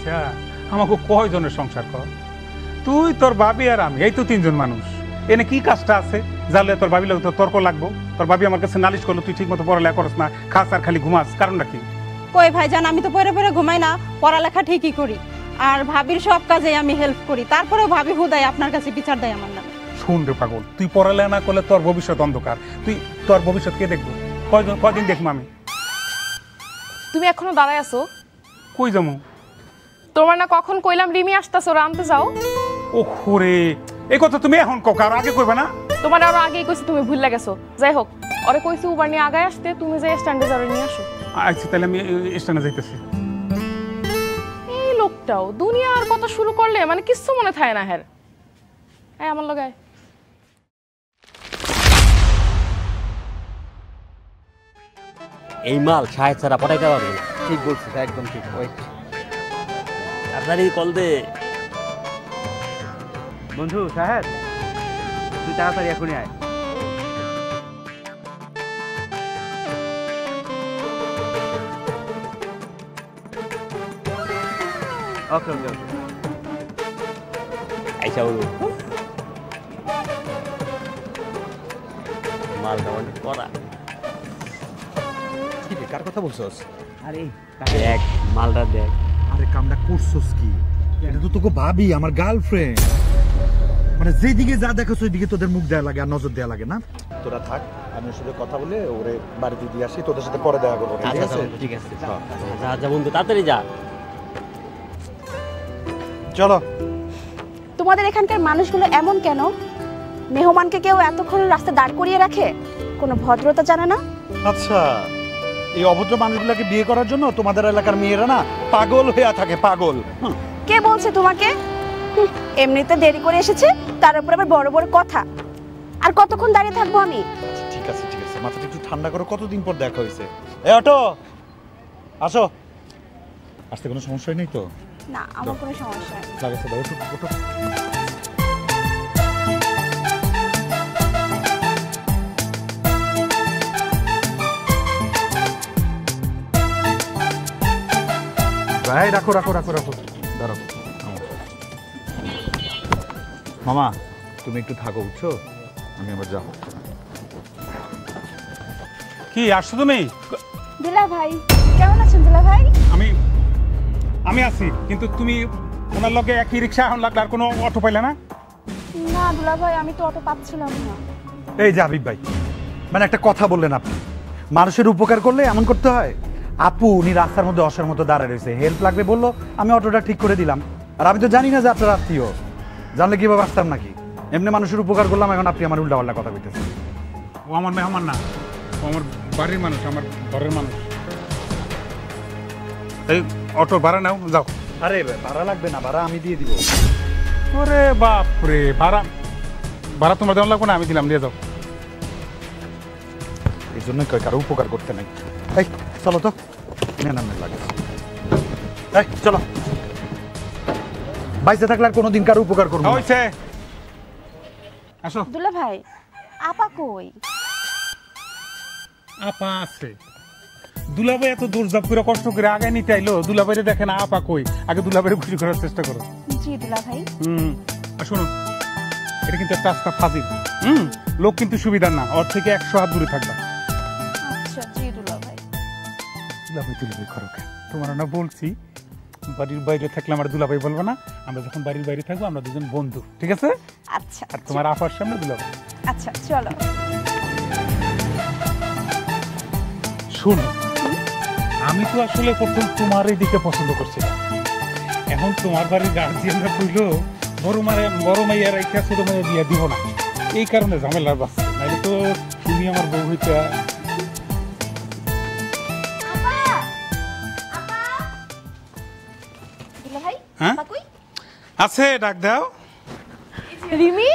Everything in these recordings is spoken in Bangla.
আচ্ছা আমাকে কয়জনের সংসার কর? তুই তোর ভাবি আর আমি, এই তো তিনজন মানুষ। এনে কি কাজটা আছে জানলে তোর ভাবি লোক তোর তর্ক লাগবো? তোর ভাবি আমার কাছে নালিশ করলো তুই ঠিক মতো পড়ালেখা করস না, খাস আর খালি ঘুমাস, কারণটা কি? কই ভাইজান, আমি তো পড়ে পড়ে ঘুমাই না, পড়ালেখা ঠিকই করি। আর ভাবির সব কাজে আমি হেল্প করি, তারপরেও ভাবি হুদায় আপনার কাছে বিচার দেয় আমার নামে। শুন রে পাগল, তুই পড়ালেখা না করলে তোর ভবিষ্যৎ অন্ধকার। তুই তোর ভবিষ্যৎ কে দেখবো? কয়দিন দেখবো আমি? তুমি এখনো দাঁড়ায় আছো? কই যাবো? তোমার না কখন কইলাম রিমি আসতেছো, ওরা আনতে যাও। ওহো রে, এই কথা তুমি এখন কক, আর আগে কইবে না? তোমার আরো আগেই কইছি, তুমি ভুল গেছো। যাই হোক, ওরে কইছি উবার নিয়ে আগায় আসতে, তুমি যাই স্ট্যান্ডে যাও নিয়ে আসো। আচ্ছা তাহলে আমি স্ট্যান্ডে যাইতেছি। এই লোকটাও দুনিয়ার কথা শুরু করলে মানে কিচ্ছু মনে থাকে না। হ্যাঁ আমার লগে এই মাল সাহেব ছাড়া পটাইতে পারবে না। ঠিক বলছিস, একদম ঠিক। ওয়েট, আপনারই কল দে। বন্ধু সাহেব, তুই তাড়াতাড়ি এখনই আয়। ওকে ওকে ওকে, আইসা বলবো মালটা অনেক করা। কি রে, কার কথা বলছস? আরে দেখ মালটা দেখ। আরে কামটা করছস কি? এটা তো তোকে ভাবি, আমার গার্লফ্রেন্ড। মানে যেদিকে যা দেখো ওইদিকে তোদের মুখ দেয়া লাগে আর নজর দেয়া লাগে না? তোরা থাক, আমি ওর সাথে কথা বলে ওরে বাড়িতে দিয়ে আসি, তোদের সাথে পরে দেখা করবো। ঠিক আছে ঠিক আছে, যা যা বন্ধু, তাড়াতাড়ি যা। চলো। তোমাদের এখানকার মানুষগুলো এমন কেন? মেহমানকে কেউ এতক্ষণ রাস্তা দাঁড় করিয়ে রাখে? কোনো ভদ্রতা জানে না? আচ্ছা, এই অভদ্র মানুষগুলোকে বিয়ে করার জন্য তোমাদের এলাকার মেয়েরা না পাগল হয়ে থাকে, পাগল। কে বলছে তোমাকে? এমনিতে দেরি করে এসেছে, তার উপর আবার বড় বড় কথা। আর কতক্ষণ দাঁড়িয়ে থাকবো আমি? ঠিক আছে ঠিক আছে, মাথাটা একটু ঠান্ডা করো, কতদিন পর দেখা হয়েছে। এই অটো, আসো। আসতে কোনো সমস্যা নেই তো? না, আমার কোনো সমস্যা নেই। লাগাচ্ছে দাও, ওঠো ওঠো। ভাই রাখো রাখো রাখো রাখো, দাঁড়াও। মামা তুমি একটু থাকো, বুঝছো? আমি আবার যাবো। কি আসছো তুমি? দুলা ভাই কেমন আছেন? দুলা ভাই আমি আছি, কিন্তু তুমি ওনার লগে একই রিক্সা এখন লাগলে, আর কোনো অটো পাইলে না? না দুলা ভাই, আমি তো অটো পাচ্ছিলাম না। এই যে হাবিব ভাই, মানে একটা কথা বললেন আপনি, মানুষের উপকার করলে এমন করতে হয়? আপু উনি রাস্তার মধ্যে অসার মতো দাঁড়ায় রয়েছে, হেল্প লাগবে বললো, আমি অটোটা ঠিক করে দিলাম। আর আমি তো জানি না যে আপনার আত্মীয়, জানলে কিভাবে আসতাম নাকি? এমনি মানুষের উপকার করলাম, এখন আপনি আমার উল্টাপাল্টা কথা বলতেছেন। ও আমার মেহমান না, ও আমার বাড়ির মানুষ, আমার ঘরের মানুষ। এই অটো ভাড়া নাও, যাও। আরে ভাড়া লাগবে না, ভাড়া আমি দিয়ে দিব। ওরে বাপ রে, ভাড়া তোমার দেওয়া লাগবে না, আমি দিলাম, দিয়ে যাও। এই জন্য কারো উপকার করতে নাই। এই চলো তো, নেন লাগে। এই চলো, বাইসে থাকলে আর কোনোদিন কারো উপকার করবো না। হইছে, আসো। দুলা ভাই, আপা কই? আপা আছে। দুলাভাই এত দৌড়ঝাপ করে কষ্ট করে আগে নিতে আইলো, দুলাভাইরে দেখে না আপা কই, আগে দুলাভাইরে খুশি করার চেষ্টা করো। জি দুলা ভাই। আর শোনো, এটা কিন্তু একটা রাস্তা ফাজিল। লোক কিন্তু সুবিধার না, ওর থেকে 100 হাত দূরে থাকবা। আচ্ছা জি দুলা ভাই। দুলাভাই করো কেন? তোমার না বলছি, বাড়ির বাইরে থাকলে আমার দুলাভাই বলবো না, আমরা যখন বাড়ির বাইরে থাকবো আমরা দুজন বন্ধু, ঠিক আছে? আচ্ছা। আর তোমার আপার সামনে দুলাভাই। আচ্ছা চলো। শোনো, আমি তো আসলে প্রথম তোমার এই দিকে পছন্দ করছিলাম, এখন তোমার বাড়ির গার্জিয়ানরা কইলো বড় মাইয়া রাইখা ছোট মাইয়া বিয়া দিব না, এই কারণে ঝামেলার বাঁচছে, নাহলে তো তুমি আমার বউ হইতা। হ্যাঁ আছে, ডাক দাও। রিমি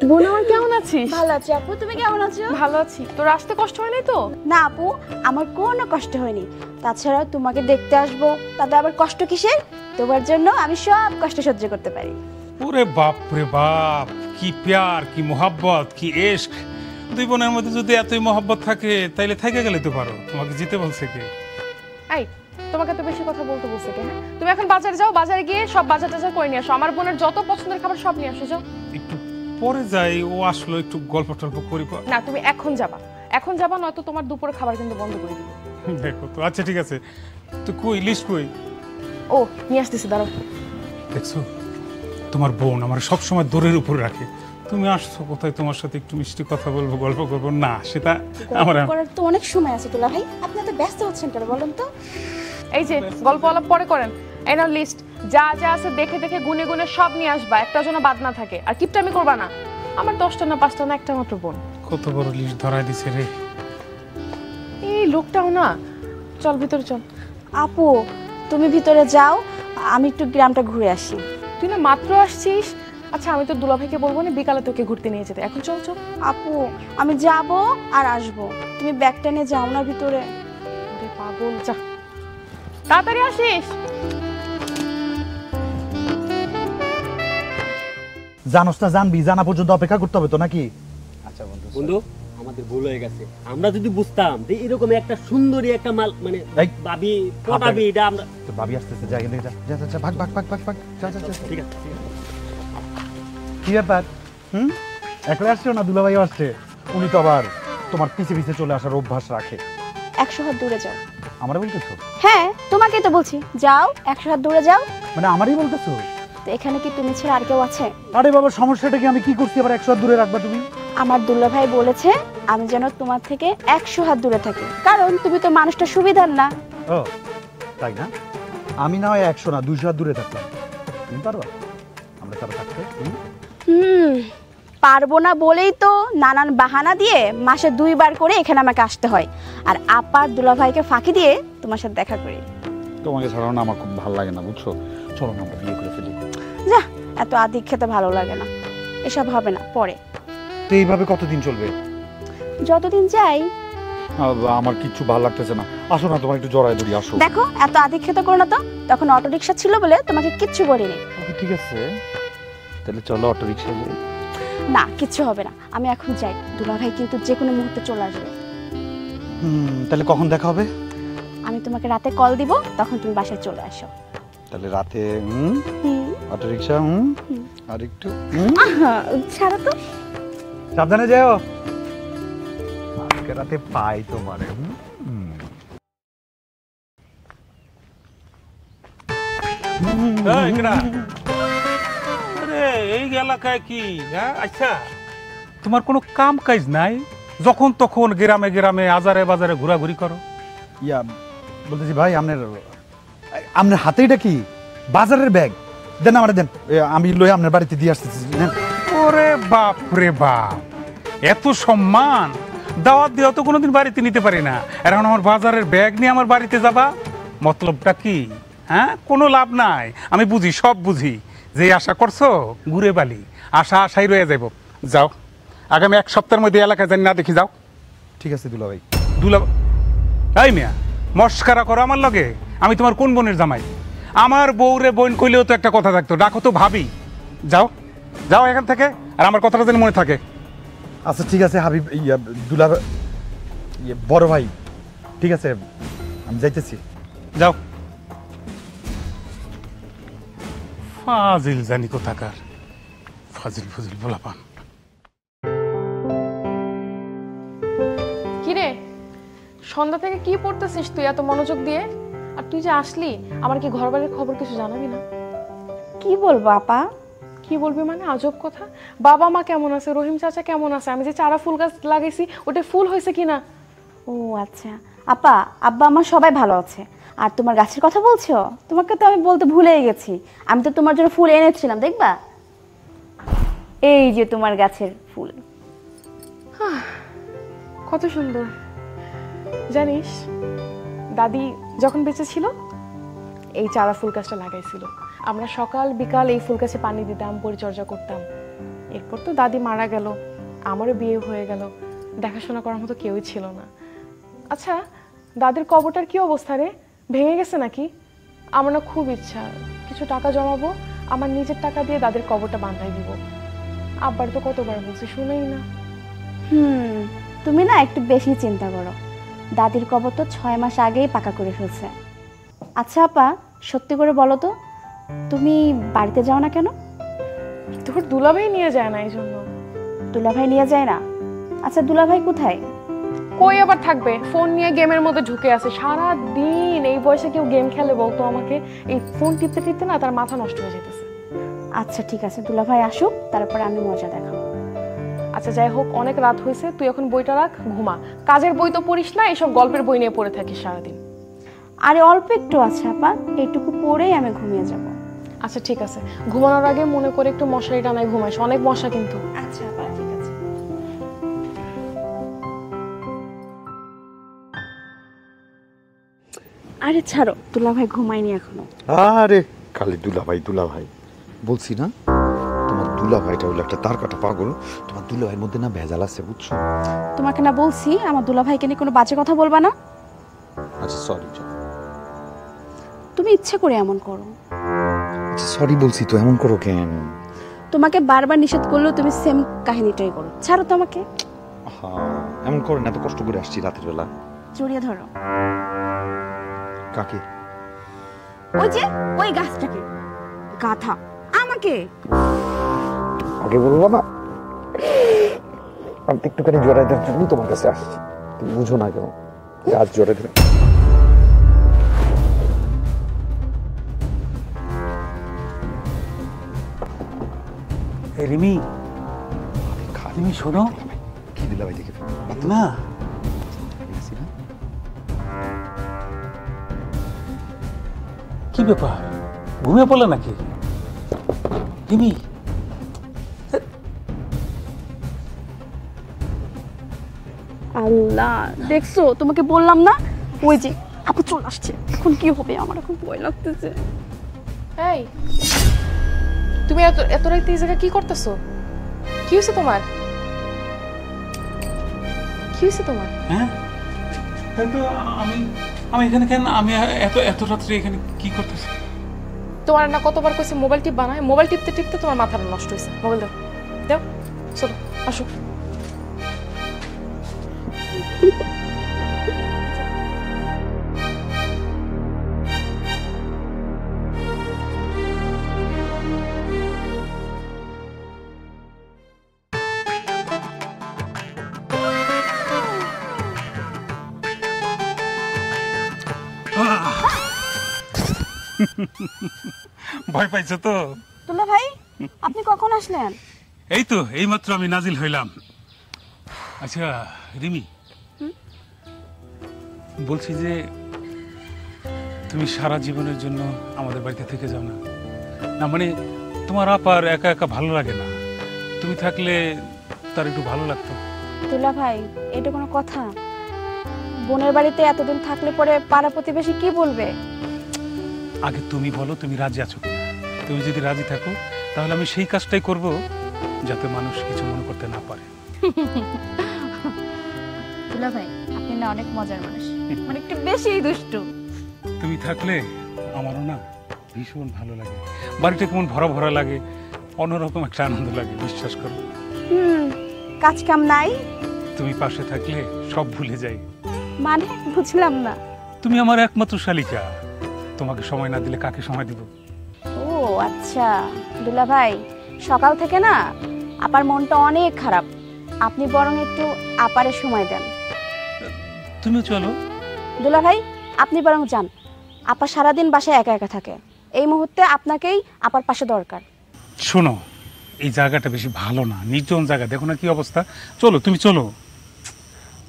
বোন আমার, কেমন আছিস? ভালো আছি আপু, তুমি কেমন আছো? ভালো আছি। তোর আসতে কষ্ট হয় নাই তো? না আপু, আমার কোনো কষ্ট হয়নি। তাছাড়া তোমাকে দেখতে আসবো, তাতে আবার কষ্ট কিসের? তোমার জন্য আমি সব কষ্ট সহ্য করতে পারি। ওরে বাপ রে বাপ, কি প্যার, কি মোহাব্বত, কি ইশক। দুই বোনের মধ্যে যদি এতই মোহাব্বত থাকে তাইলে থেকে গেলে তো পারো। তোমাকে যেতে বলছে কে? এই তোমাকে তো বেশি কথা বলতে বলছে কে? হ্যাঁ, তুমি এখন বাজারে যাও, বাজারে গিয়ে সব বাজার টাজার করে নিয়ে আসো, আমার বোনের যত পছন্দের খাবার সব নিয়ে আসো, যাও। একটু পরে যাই, ও আসলো একটু গল্প টল্প করি। না, তুমি এখন যাবা, এখন যাবা, নয়তো তোমার দুপুরে খাবার কিন্তু বন্ধ করে দিবে। দেখো তো, আচ্ছা ঠিক আছে। তো কই লিস্ট কই? ও নিয়ে আসতেছি, দাঁড়াও। দেখছো, তোমার বোন আমার সবসময় দৌড়ের উপর রাখে। তুমি আসছো কোথায়, তোমার সাথে একটু মিষ্টি কথা বলবো, গল্প করবো, না সেটা আমার। করার তো অনেক সময় আছে দুলা ভাই, আপনি তো ব্যস্ত হচ্ছেন কেন বলেন তো? এই যে গল্প আলাপ পরে করেন, এই নাও লিস্ট, যা যা আছে দেখে দেখে গুনে গুনে সব নিয়ে আসবা, একটা যেন বাদ না থাকে। আর কিপটামি করবা না, আমার 10টা না 5টা না একটা মাত্র বোন। কত বড় লিস্ট ধরাই দিছে রে। এই লোকটাও না, চল ভিতরে চল। আপু তুমি ভিতরে যাও, আমি একটু গ্রামটা ঘুরে আসি। তুই না মাত্র আসছিস। আচ্ছা আমি তো দুলাভাইকে বলবো না বিকালে তোকে ঘুরতে নিয়ে যেতে, এখন চল চল। আপু আমি যাব আর আসব, তুমি ব্যাগটা নিয়ে যাও না ভিতরে। আরে পাগল, যা তাড়াতাড়ি আসিস। জানোস না, জানবি, জানা পর্যন্ত অপেক্ষা করতে হবে তো নাকি? আচ্ছা বন্ধু, বন্ধু আমাদের ভুল হয়ে গেছে, আমরা যদি বুঝতাম যে এরকম একটা সুন্দরী একটা মাল মানে এই, ভাবি পটাবি, এটা আমরা। তো ভাবি আসতেছে, যা এখান থেকে যা, যা, যা, যা, ভাগ ভাগ ভাগ ভাগ ভাগ, যা যা যা। ঠিক আছে, ঠিক আছে। কি ব্যাপার? একলা আসছো না দুলাভাই আসছে? উনি তো আবার তোমার পিছে পিছে চলে আসার অভ্যাস রাখে। 100 হাত দূরে যাও। আমারে বলতেছো? হ্যাঁ তোমাকেই তো বলছি, যাও 100 হাত দূরে যাও। মানে আমারই বলতেছো? তো এখানে কি তুমি ছাড়া আর কেউ আছে? আরে বাবা, সমস্যাটা কি? আমি কি করছি আবার 100 হাত দূরে রাখবা তুমি? আমার দুলা ভাই বলেছে আমি যেন তোমার থেকে 100 হাত দূরে থাকি, কারণ তুমি তো মানুষটা সুবিধার না। ও তাই না? আমি না হয় 100 না 200 হাত দূরে থাকলাম, তুমি পারবা আমরা তারা থাকতে? পারবো না বলেই তো নানান বাহানা দিয়ে মাসে 2 বার করে এখানে আমাকে আসতে হয়, আর আপার দুলা ভাইকে ফাঁকি দিয়ে তোমার সাথে দেখা করি। তোমাকে ছাড়াও না আমার খুব ভালো লাগে না, বুঝছো? চলো না আমরা বিয়ে করে ফেলি। যা, এত আদিক খেতে ভালো লাগে না, এসব হবে না পরে। তো এইভাবে কতদিন চলবে? যতদিন যাই। আমার কিচ্ছু ভালো লাগতেছে না, আসো না তোমার একটু জড়ায় ধরি, আসো। দেখো এত আদিক খেতে করো না তো, তখন অটো রিক্সা ছিল বলে তোমাকে কিচ্ছু বলিনি। ওকে ঠিক আছে, তাহলে চলো অটো রিক্সায় যাই। না কিচ্ছু হবে না, আমি এখন যাই, দুলা ভাই কিন্তু যে কোনো মুহূর্তে চলে আসবে। তাহলে কখন দেখা হবে? আমি তোমাকে রাতে কল দিব, তখন তুমি বাসায় চলে আসো। তাহলে রাতে হুম। অটো রিক্সা, আর একটু আহা, ছাড়ো তো। সাবধানে যাও, আজকে রাতে পাই তোমারে। আরে এই এলাকায় কি? হ্যাঁ আচ্ছা, তোমার কোনো কাম কাজ নাই? যখন তখন গ্রামে গ্রামে আজারে বাজারে ঘোরাঘুরি করো। ইয়া বলতেছি ভাই, আপনার হাতে এটা কি? বাজারের ব্যাগ দেন, আমার দেন, আমি লই আপনার বাড়িতে দিয়ে আসতেছি। ওরে বাপ রে বাপ, এত সম্মান! দাওয়াত দিয়ে তো কোনোদিন বাড়িতে নিতে পারি না, এখন আমার বাজারের ব্যাগ নিয়ে আমার বাড়িতে যাবা? মতলবটা কি? হ্যাঁ, কোনো লাভ নাই। আমি বুঝি, সব বুঝি, যে আশা করছো ঘুরে বালি, আশা আশাই রয়ে যাইব। যাও, আগামী 1 সপ্তাহের মধ্যে এলাকায় জানি না দেখি, যাও। ঠিক আছে দুলা ভাই। এই মিয়া, মস্কারা করো আমার লগে? আমি তোমার কোন বোনের জামাই? আমার বউরে বোন কইলেও তো একটা কথা থাকতো, ডাকো তো ভাবি। যাও যাও এখান থেকে, আর আমার কথাটা যেন মনে থাকে। আচ্ছা ঠিক আছে হাবিব, দুলা বড় ভাই, ঠিক আছে আমি যাইতেছি। যাও। ফাজিল জানি কোথাকার, ফাজিল ফাজিল বলাপান। কিরে, সন্ধ্যা থেকে কি পড়তেছিস তুই এত মনোযোগ দিয়ে? আর তুই যে আসলি, আমার কি ঘর বাড়ির খবর কিছু জানাবি না? কি বলবো আপা? কি বলবি মানে? আজব কথা। বাবা মা কেমন আছে, রহিম চাচা কেমন আছে, আমি যে চারা ফুল গাছ লাগাইছি ওটা ফুল হয়েছে কিনা? ও আচ্ছা আপা, আব্বা আমার সবাই ভালো আছে। আর তোমার গাছের কথা বলছো? তোমাকে তো আমি বলতে ভুলেই গেছি, আমি তো তোমার জন্য ফুল এনেছিলাম, দেখবা? এই যে তোমার গাছের ফুল। কত সুন্দর। জানিস, দাদি যখন বেঁচে ছিল এই চারা ফুল গাছটা লাগাইছিল। আমরা সকাল বিকাল এই ফুল গাছে পানি দিতাম, পরিচর্যা করতাম। এরপর তো দাদি মারা গেল, আমারও বিয়ে হয়ে গেল, দেখাশোনা করার মতো কেউই ছিল না। আচ্ছা, দাদির কবরটার কি অবস্থা রে? ভেঙে গেছে নাকি? আমার না খুব ইচ্ছা কিছু টাকা জমাবো, আমার নিজের টাকা দিয়ে দাদির কবরটা বাঁধাই দিব। আব্বার তো কতবার বলছে, শুনেই না। তুমি না একটু বেশি চিন্তা করো, দাদির কবর তো 6 মাস আগেই পাকা করে ফেলছে। আচ্ছা আপা, সত্যি করে বলো তো, তুমি বাড়িতে যাও না কেন? তোর দুলাভাই নিয়ে যায় না এই জন্য। দুলাভাই নিয়ে যায় না? আচ্ছা দুলাভাই কোথায়? কই আবার থাকবে, ফোন নিয়ে গেমের মধ্যে ঢুকে আছে সারা দিন। এই বয়সে কেউ গেম খেলে বলতো আমাকে? এই ফোন টিপতে টিপতে না তার মাথা নষ্ট হয়ে যেতেছে। আচ্ছা ঠিক আছে, দুলাভাই আসুক, তারপরে আমি মজা দেখাবো। আচ্ছা যাই হোক, অনেক রাত হয়েছে, তুই এখন বইটা রাখ, ঘুমা। কাজের বই তো পড়িস না, এইসব গল্পের বই নিয়ে পড়ে থাকিস সারাদিন। আরে অল্প একটু আছে আপা, এইটুকু পরেই আমি ঘুমিয়ে যাব। আচ্ছা ঠিক আছে, ঘুমানোর আগে মনে করে একটু মশারি টানায় ঘুমাইস, অনেক মশা কিন্তু। আচ্ছা আপা ঠিক আছে। আরে ছাড়ো, দুলাভাই ঘুমায়নি এখনো। আরে খালি দুলাভাই দুলাভাই বলছি না, তোমার দুলাভাইটা হলো একটা তার কাটা পাগল। তোমার দুলাভাইয়ের মধ্যে না ভেজাল আছে, বুঝছো? তোমাকে না বলছি আমার দুলাভাইকে নিয়ে কোনো বাজে কথা বলবা না। আচ্ছা সরি, তুমি ইচ্ছে করে এমন করো। আচ্ছা সরি বলছি তো, এমন করো কেন? তোমাকে বারবার নিষেধ করলেও তুমি সেম কাহিনীটাই করো। ছাড়ো তো আমাকে। হ্যাঁ এমন করো না, এত কষ্ট করে আসছি রাতের বেলা। জড়িয়ে ধরো। কাকে? ওই যে ওই গাছটাকে। গাধা আমাকে। আগে বলবো না, আমি একটুখানি জড়াই দেওয়ার জন্য তোমার কাছে আসছি। তুমি বুঝো না কেন? আজ জড়াই দেবে। রিমি, তুমি শোনো। কি দুলাভাই দেখে না কি ব্যাপার, ঘুমিয়ে পড়লে নাকি রিমি? আল্লাহ, দেখছো তোমাকে বললাম না, ওই যে আপু চলে আসছে। এখন কি হবে, আমার এখন ভয় লাগতেছে। এই তুমি এত এত রাতে এই জায়গায় কি করতেছো? কি হয়েছে তোমার? কি হয়েছে তোমার? হ্যাঁ তো আমি আমি এখানে কেন? আমি এত এত রাত্রে এখানে কি করতেছি? তোমার না কতবার কইছে মোবাইল টিপ বানায়? মোবাইল টিপতে টিপতে তোমার মাথাটা নষ্ট হয়েছে। মোবাইল দাও, দাও, চলো আসো। ভয় পাইছো তো? দুলাভাই আপনি কখন আসলেন? এই তো এইমাত্র আমি নাজিল হইলাম। আচ্ছা রিমি, বলছি যে তুমি সারা জীবনের জন্য আমাদের বাড়িতে থেকে যাও না? না মানে তোমার আপার একা একা ভালো লাগে না? তুমি থাকলে তার একটু ভালো লাগতো। দুলাভাই এটা কোনো কথা? বোনের বাড়িতে এতদিন থাকলে পরে পাড়া প্রতিবেশী কি বলবে? আগে তুমি বলো তুমি রাজি আছো কিনা। তুমি যদি রাজি থাকো তাহলে আমি সেই কাজটাই করব যাতে মানুষ কিছু মনে করতে না পারে। দুলাভাই আপনি না অনেক মজার মানুষ, মানে একটু বেশিই দুষ্টু। তুমি থাকলে আমারও না ভীষণ ভালো লাগে, বাড়িটা কেমন ভরা ভরা লাগে, অন্যরকম একটা আনন্দ লাগে, বিশ্বাস করো। কাজ কাম নাই? তুমি পাশে থাকলে সব ভুলে যাই। মানে বুঝলাম না। তুমি আমার একমাত্র শালিকা, তোমাকে সময় না দিলে কাকে সময় দিব? ও আচ্ছা দুলাভাই, সকাল থেকে না আপার মনটা অনেক খারাপ, আপনি বরং একটু আপারে সময় দেন। তুমিও চলো। দুলাভাই আপনি বরং যান, আপা সারাদিন বাসায় একা একা থাকে, এই মুহূর্তে আপনাকেই আপার পাশে দরকার। শোনো, এই জায়গাটা বেশি ভালো না, নির্জন জায়গা, দেখো না কি অবস্থা। চলো তুমি চলো।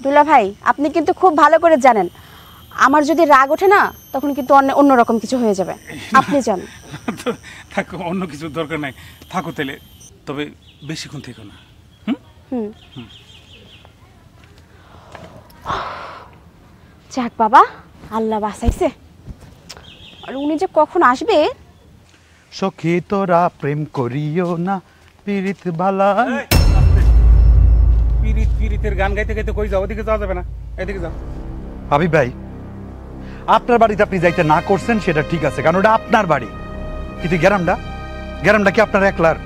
দুলাভাই আপনি কিন্তু খুব ভালো করে জানেন আমার যদি রাগ ওঠে না তখন কিন্তু অন্যরকম কিছু হয়ে যাবে, আপনি যান। থাকো, অন্য কিছু দরকার নাই, থাকো তাহলে, তবে বেশিক্ষণ থেকো না। যাক বাবা, আল্লাহ বাঁচাইছে। আর উনি যে কখন আসবে। সখী তোরা প্রেম করিও না, পীড়িত বালা। পিরিত পিরিতের গান গাইতে গাইতে কই যাও? ওদিকে যাওয়া যাবে না, এদিকে যাও। হাবিব ভাই, আপনার বাড়িতে আপনি যাইতে না করছেন সেটা ঠিক আছে, কারণ ওটা আপনার বাড়ি। কিন্তু গ্রামটা, গ্রামটা কি আপনার একলার?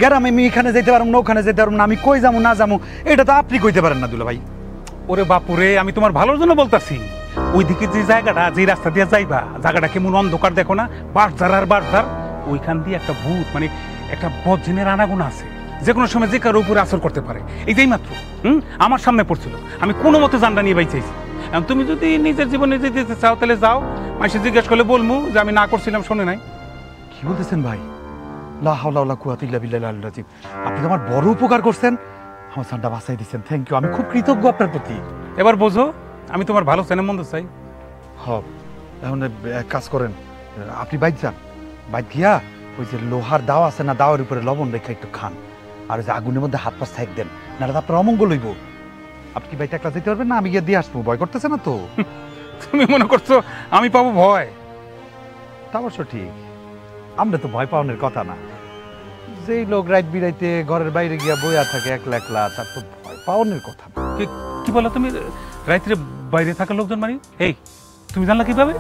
গ্রামে আমি এখানে যেতে পারবো না, ওখানে যেতে পারবো না, আমি কই যাবো না যাবো এটা তো আপনি কইতে পারেন না দুলা ভাই। ওরে বাপুরে, আমি তোমার ভালোর জন্য বলতাছি। ওইদিকে যে জায়গাটা, যে রাস্তা দিয়ে যাইবা, জায়গাটা কেমন অন্ধকার দেখো না, বাঁশঝার আর বাঁশঝার, ওইখান দিয়ে একটা ভূত মানে একটা বজ্জিনের আনাগোনা আছে, যে কোনো সময় যে কারো উপরে আসর করতে পারে। এই যেই মাত্র আমার সামনে পড়ছিল, আমি কোনো মতে জানটা নিয়ে বাইচাইছি। এখন তুমি যদি নিজের জীবনে যেতে চাও তাহলে যাও, মাসে জিজ্ঞেস করলে বলবো যে আমি না করছিলাম, শোনে নাই। কি বলতেছেন ভাই? লা হাওলা ওয়ালা কুওয়াতা ইল্লা বিল্লাহিল আলিয়্যিল আযীম। আপনি তো আমার বড় উপকার করছেন, আমার জানটা বাঁচাই দিয়েছেন। থ্যাংক ইউ, আমি খুব কৃতজ্ঞ আপনার প্রতি। এবার বোঝো আমি তোমার ভালো চাই না মন্দ চাই। হব, এখন এক কাজ করেন, আপনি বাইক যান, বাইক গিয়া ওই যে লোহার দাও আছে না, দাওয়ার উপরে লবণ রেখা একটু খান, আর ওই যে আগুনের মধ্যে হাত পা সেক দেন, নাহলে তো আপনার অমঙ্গল হইব। আপনি কি বাইকটা একলা যেতে পারবেন না? আমি গিয়ে দিয়ে আসবো, ভয় করতেছে না তো? তুমি মনে করছো আমি পাবো ভয়? তা অবশ্য ঠিক, আমরা তো ভয় পাওয়ানোর কথা না। যেই লোক রাত বিরাইতে ঘরের বাইরে গিয়া বইয়া থাকে একলা একলা, তার তো ভয় পাওয়ানোর কথা না। কি বলো তুমি? রাত্রে বাইরে থাকা লোকজন মানে? এই তুমি জানলা কিভাবে?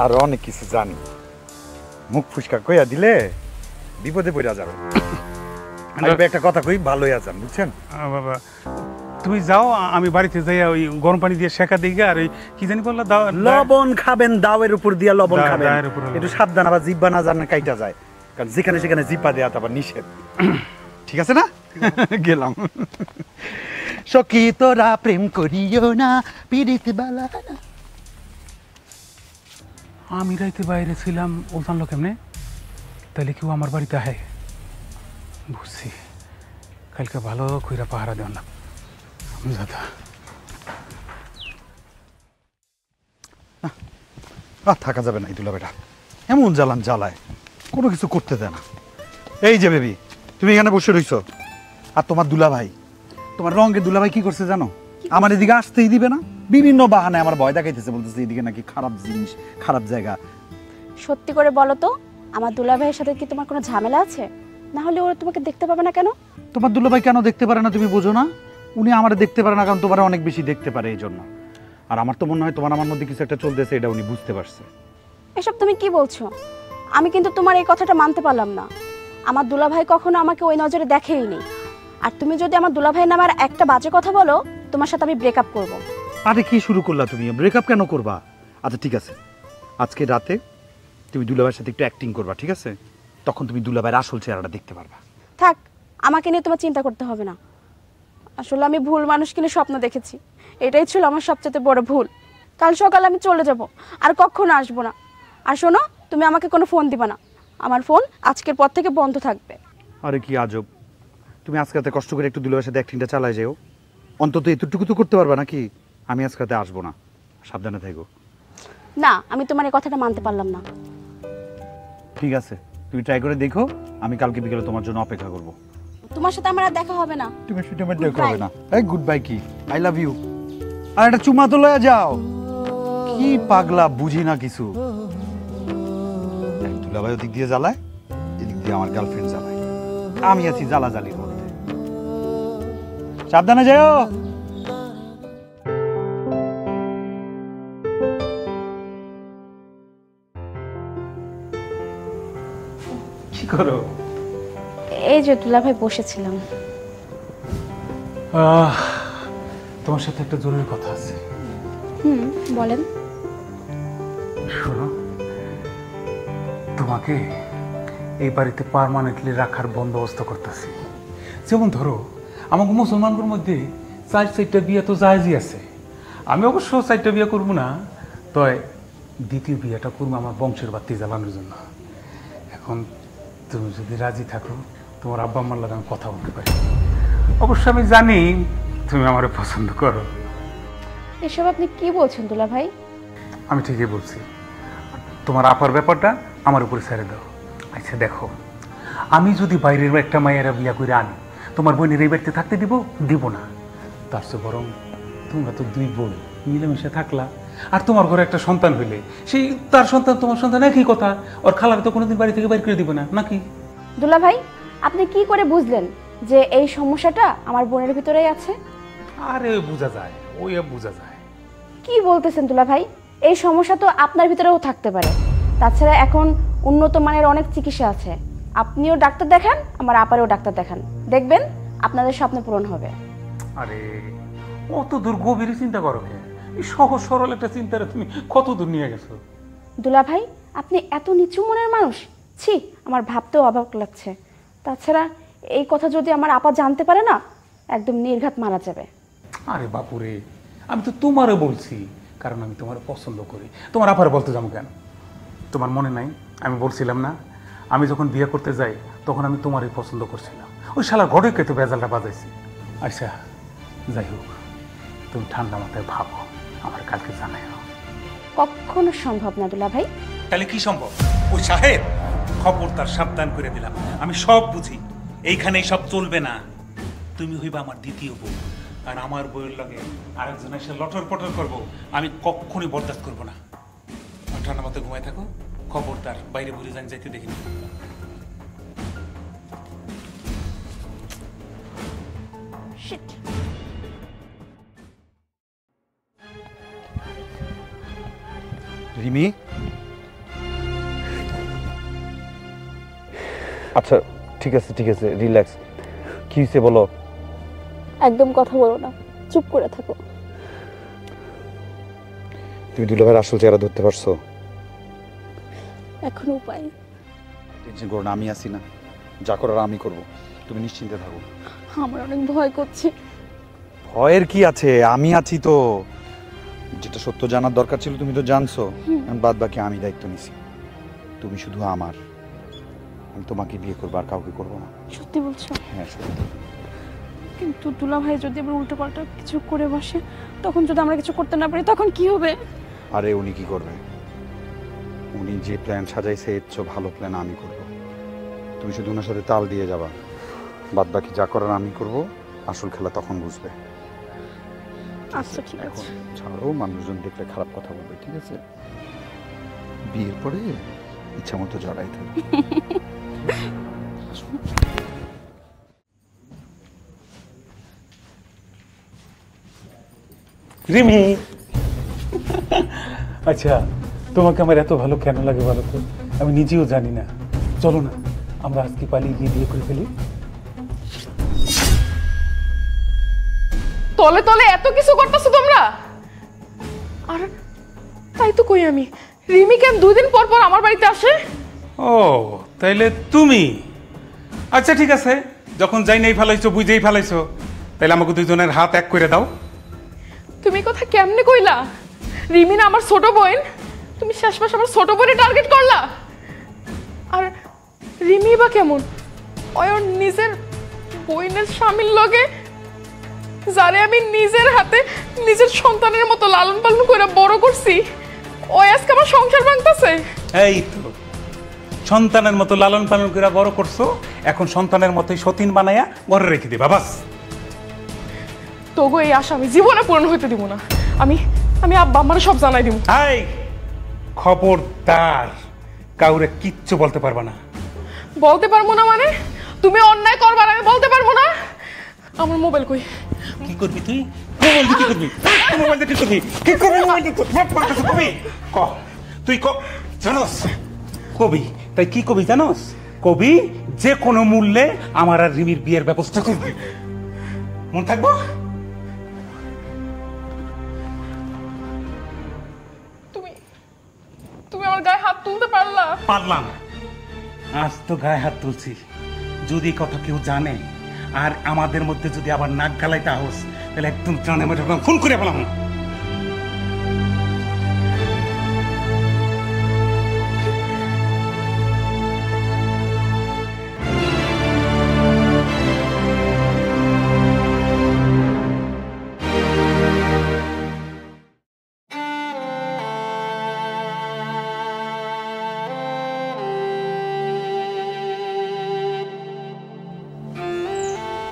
আর অনেক কিছু জানি, মুখ ফুসকা কইয়া দিলে বিপদে পড়া যাবে। একটা কথা কই, ভালো হইয়া যান, বুঝছেন? বাবা তুমি যাও, আমি বাড়িতে যাই ওই গরম পানি দিয়ে শেখা দিই, আর ওই কি জানি বললা, লবণ খাবেন, দাওয়ের উপর দিয়া লবণ খাবেন, দাওয়ের উপর লবণ। একটু সাবধান, আবার জিব্বা না জানেন কাইটা যায়, কারণ যেখানে সেখানে জিব্বা দেয়া তো আবার নিষেধ। ঠিক আছে না? গেলাম। সখী তোরা প্রেম করিও না, পীড়িত বালা না। আমি রাইতে বাইরে ছিলাম, ও জানলো কেমনে? তাহলে কেউ আমার বাড়িতে আহে, বুঝছি। কালকে ভালো কইরা পাহারা দেওয়া না দাদা। থাকা যাবে না এই দুলাভাইটা, এমন জ্বালান জ্বালায়, কোনো কিছু করতে দেয় না। এই যে বেবি, তুমি এখানে বসে রইছো, আর তোমার দুলাভাই, তোমার রঙের দুলাভাই কি করছে জানো? আমার এদিকে আসতেই দিবে না, বিভিন্ন বাহানায় আমার ভয় দেখাইতেছে, বলতেছে এদিকে নাকি খারাপ জিনিস, খারাপ জায়গা। সত্যি করে বলো তো, আমার দুলাভাইয়ের সাথে কি তোমার কোনো ঝামেলা আছে? না হলে ওরা তোমাকে দেখতে পাবে না কেন? তোমার দুলাভাই কেন দেখতে পারে না তুমি বোঝো না? উনি আমার দেখতে পারে না কারণ তোমার অনেক বেশি দেখতে পারে এই জন্য। আর আমার তো মনে হয় তোমার আমার মধ্যে কিছু একটা চলতেছে, এটা উনি বুঝতে পারছে। এসব তুমি কি বলছো? আমি কিন্তু তোমার এই কথাটা মানতে পারলাম না। আমার দুলাভাই কখনো আমাকে ওই নজরে দেখেই নি। আর তুমি যদি আমার দুলাভাইয়ের নামে আর একটা বাজে কথা বলো, তোমার সাথে আমি ব্রেকআপ করব। আরে কি শুরু করলা তুমি? ব্রেকআপ কেন করবা? আচ্ছা ঠিক আছে, আজকে রাতে তুমি দুলাভাইয়ের সাথে একটু অ্যাক্টিং করবা, ঠিক আছে? তখন তুমি দুলাভাইয়ের আসল চেহারাটা দেখতে পারবা। থাক, আমাকে নিয়ে তোমার চিন্তা করতে হবে না। আসলে আমি ভুল মানুষকে নিয়ে স্বপ্ন দেখেছি, এটাই ছিল আমার সবচেয়ে বড় ভুল। কাল সকালে আমি চলে যাব, আর কখনো আসবো না। আর শোনো, তুমি আমাকে কোনো ফোন দিবা না, আমার ফোন আজকের পর থেকে বন্ধ থাকবে। আরে কি আজব, তুমি আজকে রাতে কষ্ট করে একটু দুলাভাইয়ের সাথে অ্যাক্টিংটা চালায় যাও, অন্তত এতটুকু তো করতে পারবা নাকি? আমি আজকে রাতে আসবো না, সাবধানে থাকো। না, আমি তোমার এই কথাটা মানতে পারলাম না। ঠিক আছে, তুমি ট্রাই করে দেখো, আমি কালকে বিকেলে তোমার জন্য অপেক্ষা করবো। তোমার সাথে আমার আর দেখা হবে না। তুমি সেটা আমার দেখা হবে না। এই গুড বাই কি? I love you. আর একটা চুমা তো লয়ে যাও। কি পাগলা, বুঝি না কিছু। দুলাভাই ওদিক দিয়ে জ্বালায়, এদিক দিয়ে আমার গার্লফ্রেন্ড জ্বালায়, আমি আছি জ্বালাজালির মধ্যে। সাবধানে যাও। কি করো? এই যে দুলাভাই বসেছিলাম। তোমার সাথে একটা জরুরি কথা আছে। বলেন। শোনো, তোমাকে এই বাড়িতে পার্মানেন্টলি রাখার বন্দোবস্ত করতেছি। যেমন ধরো, আমাকে মুসলমানদের মধ্যে 4-4টা বিয়ে তো জায়েজই আছে। আমি অবশ্য 4টা বিয়ে করবো না, তয় দ্বিতীয় বিয়েটা করবো আমার বংশের বাতি জ্বালানোর জন্য। এখন তুমি যদি রাজি থাকো, তোমার আব্বা আম্মার লাগে আমি কথা বলতে পারি। অবশ্য আমি জানি তুমি আমার পছন্দ করো। এসব আপনি কি বলছেন দুলাভাই? আমি ঠিকই বলছি। তোমার আপার ব্যাপারটা আমার উপরে ছেড়ে দাও। আচ্ছা দেখো, আমি যদি বাইরের একটা মায়েরা বিয়া করে আনি, তোমার বোনের এই বাড়িতে থাকতে দিব না। তার চেয়ে বরং তোমরা তো দুই বোন মিলেমিশে থাকলা, আর তোমার ঘরে একটা সন্তান হইলে সেই তার সন্তান তোমার সন্তান একই কথা, ওর খালার তো কোনোদিন বাড়ি থেকে বাইর করে দিব না নাকি? দুলাভাই, আপনি কি করে বুঝলেন যে এই সমস্যাটা আমার বোনের ভিতরেই আছে? আরে বোঝা যায়, ওই বোঝা যায়। কি বলতেছেন দুলাভাই? এই সমস্যা তো আপনার ভিতরেও থাকতে পারে। তাছাড়া এখন উন্নত মানের অনেক চিকিৎসা আছে, আপনিও ডাক্তার দেখান, আমার আপারেও ডাক্তার দেখান, দেখবেন আপনাদের স্বপ্ন পূরণ হবে। আরে অত দূর গভীরে চিন্তা করো কে? এই সহজ সরল একটা চিন্তারে তুমি কত দূর নিয়ে গেছো? দুলা ভাই, আপনি এত নিচু মনের মানুষ? ছি, আমার ভাবতেও অবাক লাগছে। তাছাড়া এই কথা যদি আমার আপা জানতে পারে না, একদম নির্ঘাত মারা যাবে। আরে বাপুরে, আমি তো তোমারও বলছি, কারণ আমি তোমার পছন্দ করি। তোমার আপারে বলতে যাবো কেন? তোমার মনে নাই আমি বলছিলাম না, আমি যখন বিয়ে করতে যাই তখন আমি তোমারই পছন্দ করছিলাম। ওই শালার ঘটকে তো বেজালটা বাজাইছি। আচ্ছা যাই হোক, তুমি ঠান্ডা মাথায় ভাবো, আমার কালকে জানাইও। কখনো সম্ভব না দুলা ভাই। তাহলে কি সম্ভব? ওই সাহেব খবর তার সাবধান করে দিলাম, আমি সব বুঝি, এইখানেই সব চলবে না। তুমি হইবা আমার দ্বিতীয় বউ, আর আমার বউয়ের লগে আরেকজন এসে লটর পটর করবো, আমি কখনই বরদাস্ত করবো না। ঠান্ডা মাথায় ঘুমায় থাকো, খবরদার বাইরে বুঝে যান যাইতে দেখিনি। রিমি, আচ্ছা ঠিক আছে রিল্যাক্স। কি হয়েছে বলো? একদম কথা বলো না, চুপ করে থাকো। তুমি দুলাভাইয়ের আসল চেহারা ধরতে পারছো? এখন উপায়? টেনশন করো না, আমি আছি না, যা করার আমি করব, তুমি নিশ্চিন্তে থাকো। আমার অনেক ভয় করছে। ভয়ের কি আছে, আমি আছি তো। যেটা সত্য জানার দরকার ছিল তুমি তো জানছো, বাদ বাকি আমি দায়িত্ব নিছি। তুমি শুধু আমার, আমি তোমাকে বিয়ে করবো, আর কাউকে করবো না। সত্যি বলছো? হ্যাঁ সত্যি। কিন্তু দুলা ভাই যদি আবার উল্টো পাল্টা কিছু করে বসে, তখন যদি আমরা কিছু করতে না পারি, তখন কি হবে? আরে উনি কি করবে? উনি যে প্ল্যান সাজাইছে এর চেয়ে ভালো প্ল্যান আমি করব। তুমি শুধু ওনার সাথে তাল দিয়ে যাবা, বাদ বাকি যা করার আমি করব। আসল খেলা তখন বুঝবে। আচ্ছা ঠিক এখন আছে। ছাড়ো, মানুষজন দেখলে খারাপ কথা বলবে, ঠিক আছে? বিয়ের পরে ইচ্ছা মতো জড়াই থাকবে। রিমি, আচ্ছা তোমাকে আমার এত ভালো কেন লাগে বলো তো? আমি নিজেও জানি না। চলো না আমরা আজকে পালিয়ে গিয়ে বিয়ে করে ফেলি। তলে তলে এত কিছু করতেছো তোমরা? আর তাই তো কই আমি, রিমি কেন 2 দিন পর পর আমার বাড়িতে আসে? ও তাইলে তুমি? আচ্ছা ঠিক আছে, যখন যাই নাই ফেলাইছো, বুঝেই ফেলাইছো, তাহলে আমাকে দুইজনের হাত এক করে দাও। তুমি কথা কেমনে কইলা? রিমি না আমার ছোট বোন, তুমি শেষমাস আমার ছোট বোনের টার্গেট করলা। আর রিমি বা কেমন? ওর নিজের বোনের স্বামীর লগে, যারে আমি নিজের হাতে নিজের সন্তানের মতো লালন পালন করে বড় করছি, ও আজকে আমার সংসার ভাঙতেছে। এই তো সন্তানের মতো লালন পালন করে বড় করছো, এখন সন্তানের মতোই সতীন বানাইয়া ঘরে রেখে দিবা, বাস। তবু এই আশা আমি জীবনে পূরণ হইতে দিব না। আমি আমি আব্বা আমার সব জানাই দিব। হাই, খবরদার কাউরে কিচ্ছু বলতে পারবা না। বলতে পারবো না মানে? তুমি অন্যায় করবার আমি বলতে পারবো না? আমার মোবাইল কই? কি করবি তুই? মোবাইল দিয়ে কি করবি? মোবাইল দিয়ে কি করবি? কি করবি মোবাইল দিয়ে? বাপ মারতেছ কবি? ক তুই জানোস কবি, তাই কি কবি জানোস? কবি যে কোনো মূল্যে আমার আর রিমির বিয়ের ব্যবস্থা করবি, মন থাকবো? তুমি তুমি আমার গায়ে হাত তুলতে পারলা? পারলাম, আজ তো গায়ে হাত তুলছি। যদি কথা কেউ জানে আর আমাদের মধ্যে যদি আবার নাক গালাইতে হোস, তাহলে একদম জানে মেরে খুন করে ফেলাম।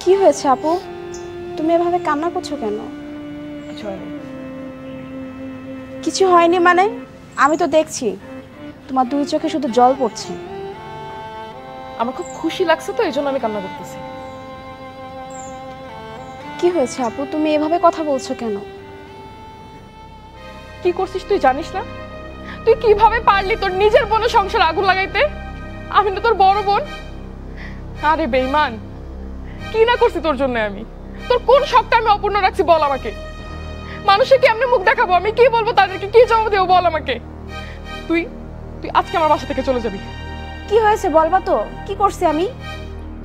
কি হয়েছে আপু? তুমি এভাবে কান্না করছো কেন? কিছু হয়নি। কিছু হয়নি মানে? আমি তো দেখছি তোমার 2 চোখে শুধু জল পড়ছে। আমার খুব খুশি লাগছে তো, এই জন্য আমি কান্না করতেছি। কি হয়েছে আপু, তুমি এভাবে কথা বলছো কেন? কি করছিস তুই জানিস না? তুই কিভাবে পারলি তোর নিজের বোনের সংসারে আগুন লাগাইতে? আমি তো তোর বড় বোন। আরে বেঈমান, কি না করছি তোর জন্য আমি? তোর কোন শখটা আমি অপূর্ণ রাখছি বল আমাকে। মানুষকে কেমনে মুখ দেখাবো, আমি কি বলবো তাদেরকে, কি জবাব দেবো বল আমাকে। তুই তুই আজকে আমার বাসা থেকে চলে যাবি। কি হয়েছে বলবা তো, কি করছি আমি?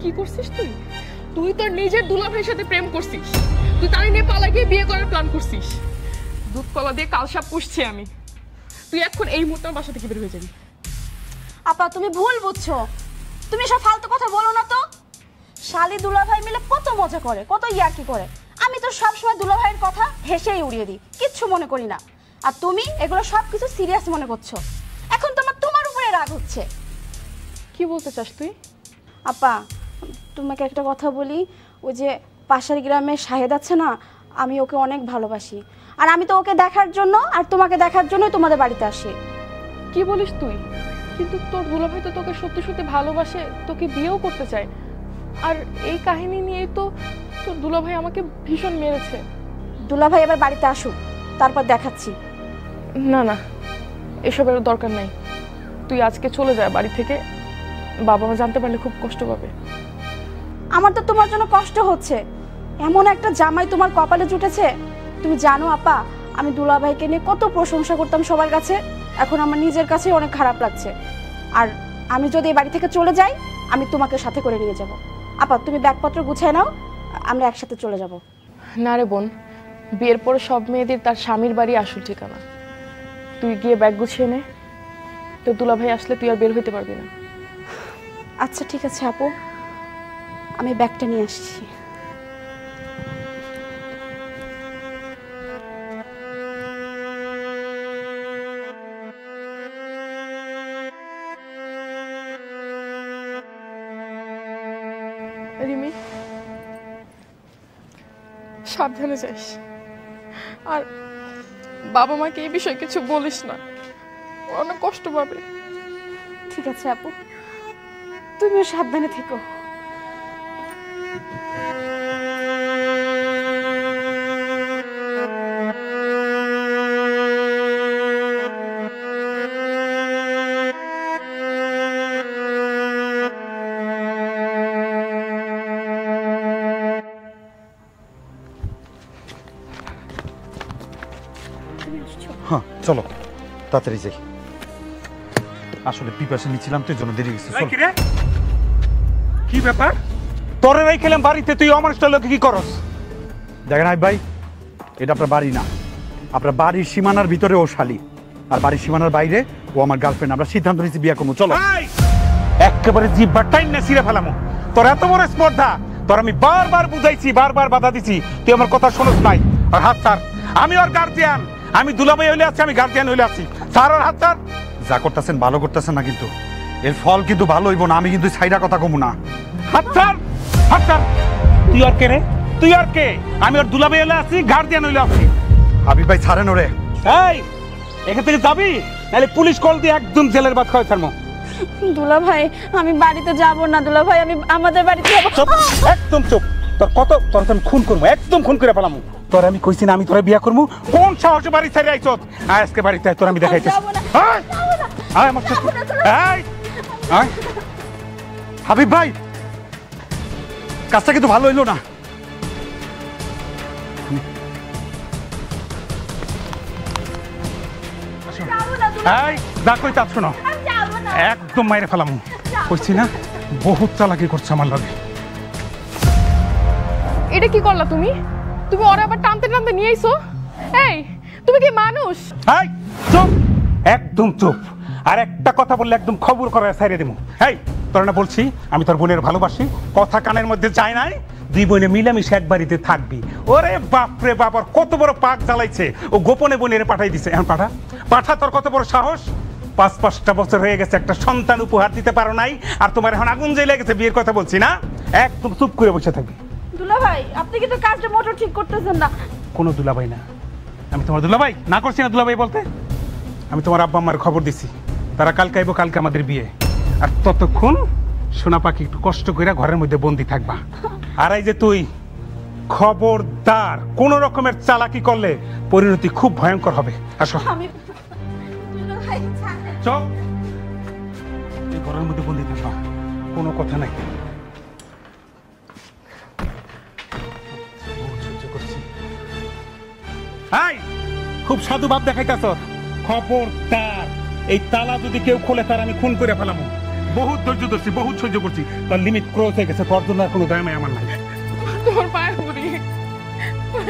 কি করছিস তুই? তুই তোর নিজের দুলাভাইয়ের সাথে প্রেম করছিস, তুই তাই নিয়ে পালাকে বিয়ে করার প্ল্যান করছিস। দুধ কলা দিয়ে কালসাপ পুষছি আমি। তুই এখন এই মুহূর্তে আমার বাসা থেকে বের হয়ে যাবি। আপা তুমি ভুল বুঝছো, তুমি সব ফালতু কথা বলো না তো। শালি দুলাভাই মিলে কত মজা করে, কত ইয়ার্কি করে, আমি তো সবসময় দুলাভাইয়ের কথা হেসেই উড়িয়ে দিই, কিচ্ছু মনে করি না। আর তুমি এগুলো সব কিছু সিরিয়াস মনে করছো। এখন তোমার উপরে রাগ হচ্ছে। কি বলতে চাস তুই? আপা তোমাকে একটা কথা বলি, ওই যে পাশের গ্রামে শাহেদ আছে না, আমি ওকে অনেক ভালোবাসি। আর আমি তো ওকে দেখার জন্য আর তোমাকে দেখার জন্যই তোমাদের বাড়িতে আসি। কি বলিস তুই? কিন্তু তোর দুলাভাই তো তোকে সত্যি সত্যি ভালোবাসে, তোকে বিয়েও করতে চায়। আর এই কাহিনী নিয়ে তো তোর দুলাভাই আমাকে ভীষণ মেরেছে। দুলাভাই এবার বাড়িতে আসুক, তারপর দেখাচ্ছি। না না, এসবের দরকার নাই। তুই আজকে চলে যা বাড়ি থেকে, বাবা মা জানতে পারলে খুব কষ্ট পাবে। আমার তো তোমার জন্য কষ্ট হচ্ছে, এমন একটা জামাই তোমার কপালে জুটেছে। তুমি জানো আপা, আমি দুলাভাইকে নিয়ে কত প্রশংসা করতাম সবার কাছে, এখন আমার নিজের কাছে অনেক খারাপ লাগছে। আর আমি যদি এই বাড়ি থেকে চলে যাই, আমি তোমাকে সাথে করে নিয়ে যাব। আপা তুমি ব্যাগপত্র গুছিয়ে নাও, আমরা একসাথে চলে যাব। না রে বোন, বিয়ের পরে সব মেয়েদের তার স্বামীর বাড়ি আসল ঠিকানা। তুই গিয়ে ব্যাগ গুছিয়ে নে, তোর দুলাভাই আসলে তুই আর বের হইতে পারবি না। আচ্ছা ঠিক আছে আপু, আমি ব্যাগটা নিয়ে আসছি। রিমি, সাবধানে যাস। আর বাবা মাকে এই বিষয়ে কিছু বলিস না, অনেক কষ্ট পাবে। ঠিক আছে আপু, তুমিও সাবধানে থেকো। হ্যাঁ চলো তাড়াতাড়ি যাই, আসলে পিপাসা নিচ্ছিলাম তো এই জন্য দেরি গেছে। এই কি রে? কি ব্যাপার? তোরে রাইখালাম বাড়িতে, তুই অমানুষটা লোকে কি করস? দেখেন ভাই, এটা আপনার বাড়ি না, আপনার বাড়ির সীমানার ভিতরে ও শালি, আর বাড়ির সীমানার বাইরে ও আমার গার্লফ্রেন্ড। আমরা সিদ্ধান্ত নিয়েছি বিয়ে করবো, চলো। এই, একেবারে জিহ্বা টাইনা ছিঁড়ে ফেলামো। তোর এত বড় স্পর্ধা, তোর আমি বারবার বুঝাইছি, বারবার বাধা দিছি, তুই আমার কথা শুনস নাই। আর হাত ছাড়, আমি ওর গার্জিয়ান, আমি দুলাভাই হইলে আছি, আমি গার্জিয়ান হইলে আছি। ছাড় ওর হাত ছাড়। যা করতেছেন ভালো করতেছেন না, কিন্তু এর ফল কিন্তু ভালো হইব না। আমি কিন্তু ছাইরা কথা কমু না। হাত ছাড়, হাত ছাড়। তুই আর কে রে? তুই আর কে? আমি ওর দুলাভাই হইলে আছি, গার্জিয়ান হইলে আছি। হাবিব ভাই ছাড়েন ওরে। এই, এখান থেকে যাবি নাহলে পুলিশ কল দিয়ে একদম জেলের ভাত খাওয়াই ছাড়বো। দুলাভাই আমি বাড়িতে যাব না, দুলাভাই আমি আমাদের বাড়িতে যাব। চুপ, একদম চুপ। তোর আমি খুন করবো, একদম খুন করে ফেলামো। তোর আমি কইছি না আমি তোরা বিয়া করবো? কোন সাহসে বাড়ি ছেড়ে আইছত? আয় আজকে বাড়িতে আয়, তোর আমি দেখাইতেছি। আয়, আয় আমার সাথে। আয়, আয়। হাবিব ভাই, কাজটা কিন্তু ভালো হইলো না। এই, যা কই তা শোনো, একদম মাইরে ফেলামো। কইছি না বহুত চালাকি করছে আমার লগে। এটা কি করলা তুমি? তুমি ওরা আবার টানতে টানতে নিয়ে আইছো? এই তুমি কি মানুষ? এই চুপ, একদম চুপ। আর একটা কথা বললে একদম খবর করে ছাইরে দেবো। এই তোর না বলছি আমি তোর বোনের ভালোবাসি, কথা কানের মধ্যে যায় নাই। দুই বোনে মিলামিশে এক বাড়িতে থাকবি। ওরে বাপরে বাপ, আর কত বড় পাক জ্বালাইছে ও, গোপনে বোনের পাঠাই দিছে। এখন পাঠা পাঠা, তোর কত বড় সাহস? 5-5টা বছর হয়ে গেছে, একটা সন্তান উপহার দিতে পারো নাই, আর তোমার এখন আগুন জ্বলে গেছে। বিয়ের কথা বলছি না, একদম চুপ করে বসে থাকবি। দুলাভাই আপনি কিন্তু কাজটা মোটর ঠিক করতেছেন না। কোনো দুলাভাই না, আমি তোমার দুলাভাই না করছি না দুলাভাই বলতে। আমি তোমার আব্বা আম্মার খবর দিছি, তারা কালকে আইবো, কালকে আমাদের বিয়ে। আর ততক্ষণ সোনা পাখি একটু কষ্ট করে ঘরের মধ্যে বন্দি থাকবা। আর এই যে তুই, খবরদার কোন রকমের চালাকি করলে পরিণতি খুব ভয়ঙ্কর হবে। আসো চল, এই ঘরের মধ্যে বন্দি থাকবা, কোনো কথা নাই। খুব সাধু ভাব দেখাইতাছ। খবরদার, এই তালা যদি কেউ খোলে তার আমি খুন করে ফেলাম। বহুত ধৈর্য ধরছি, বহুত সহ্য করছি, তার লিমিট ক্রস হয়ে গেছে। তোর জন্য আর কোনো দায় আমার নাই। তোর পায়ে পড়ি,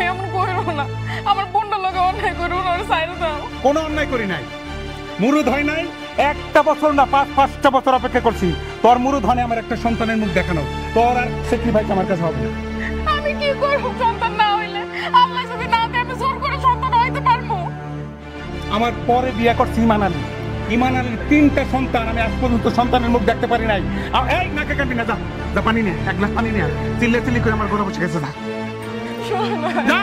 এমন করো না। আমার বোনটা লোকে অন্যায় করো না, ওর সাইড দাও। কোনো অন্যায় করি নাই, মুরুদ হয় নাই। একটা বছর না, 5-5টা বছর অপেক্ষা করছি তোর মুরুদ হনে আমার একটা সন্তানের মুখ দেখানো। তোর আর স্যাক্রিফাইস আমার কাছে হবে না। আমি কি করব সন্তান না হইলে? আল্লাহ যদি না দেয় আমি জোর করে সন্তান হইতে পারবো? আমার পরে বিয়ে করছি ইমান আলী। ইমান আলীর 3টা সন্তান, আমি আজ পর্যন্ত সন্তানের মুখ দেখতে পারি নাই। এই নাকে কাটবি না, যা যা পানি নে, 1 গ্লাস পানি নে। চিল্লে চিল্লি করে আমার ঘরে বসে গেছে, যা যা।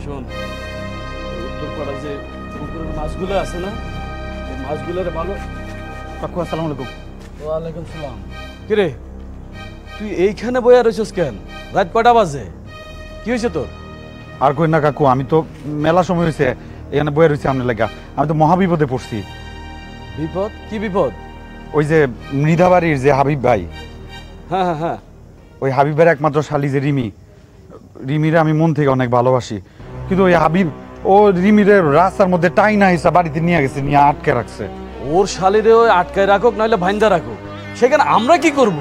শোন, উত্তরপাড়া যে পুকুরের মাছগুলো আছে না, এই মাছগুলোর ভালো। কাকু আসসালামু আলাইকুম। ওয়ালাইকুম সালাম। কিরে, তুই এইখানে বইয়া রয়েছিস কেন? রাত কটা বাজে? কি হয়েছে তোর? আর কই না কাকু, আমি তো মেলা সময় হয়েছে এখানে বয়ে রয়েছি আপনার লেগা। আমি তো মহাবিপদে পড়ছি। বিপদ? কি বিপদ? ওই যে মৃধাবাড়ির যে হাবিব ভাই, হ্যাঁ হ্যাঁ হ্যাঁ, ওই হাবিব ভাইয়ের একমাত্র শালি যে রিমি, রিমিরে আমি মন থেকে অনেক ভালোবাসি, কিন্তু ওই হাবিব ও রিমিরে রাস্তার মধ্যে টাইনা হিসা বাড়িতে নিয়ে গেছে, নিয়ে আটকে রাখছে। ওর শালিরে ওই আটকায় রাখুক নাহলে ভাইন্দা রাখুক, সেখানে আমরা কি করব?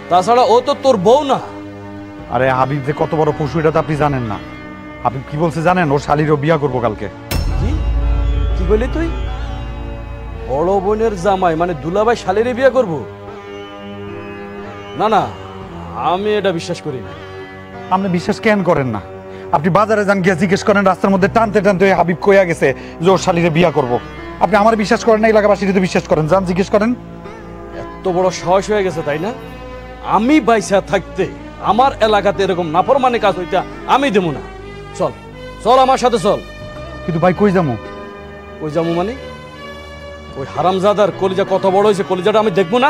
তাছাড়া ও তো তোর বউ না। আরে হাবিব যে কত বড় পশু এটা তো আপনি জানেন না। হাবিব কি বলছে জানেন? ওর শালিরও বিয়া করবো কালকে। কি কি বলি তুই? বড় বোনের জামাই মানে দুলাভাই শালিরে বিয়ে করব? না না, আমি এটা বিশ্বাস করি না। আপনি বিশ্বাস কেন করেন না? আপনি বাজারে যান, গিয়ে জিজ্ঞেস করেন, রাস্তার মধ্যে টানতে টানতে ওই হাবিব কইয়া গেছে যে ওর শালিরে বিয়া করব। আপনি আমার বিশ্বাস করেন না, এলাকাবাসীর তো বিশ্বাস করেন, যান জিজ্ঞেস করেন। এত বড় সাহস হয়ে গেছে, তাই না? আমি বাইসা থাকতে আমার এলাকাতে এরকম নাফরমানি কাজ হইতা আমি দেবো না। চল চল আমার সাথে চল। কিন্তু ভাই কই যাবো? ওই যাবো মানে ওই হারামজাদার কলিজা কত বড় হয়েছে, কলিজাটা আমি দেখবো না?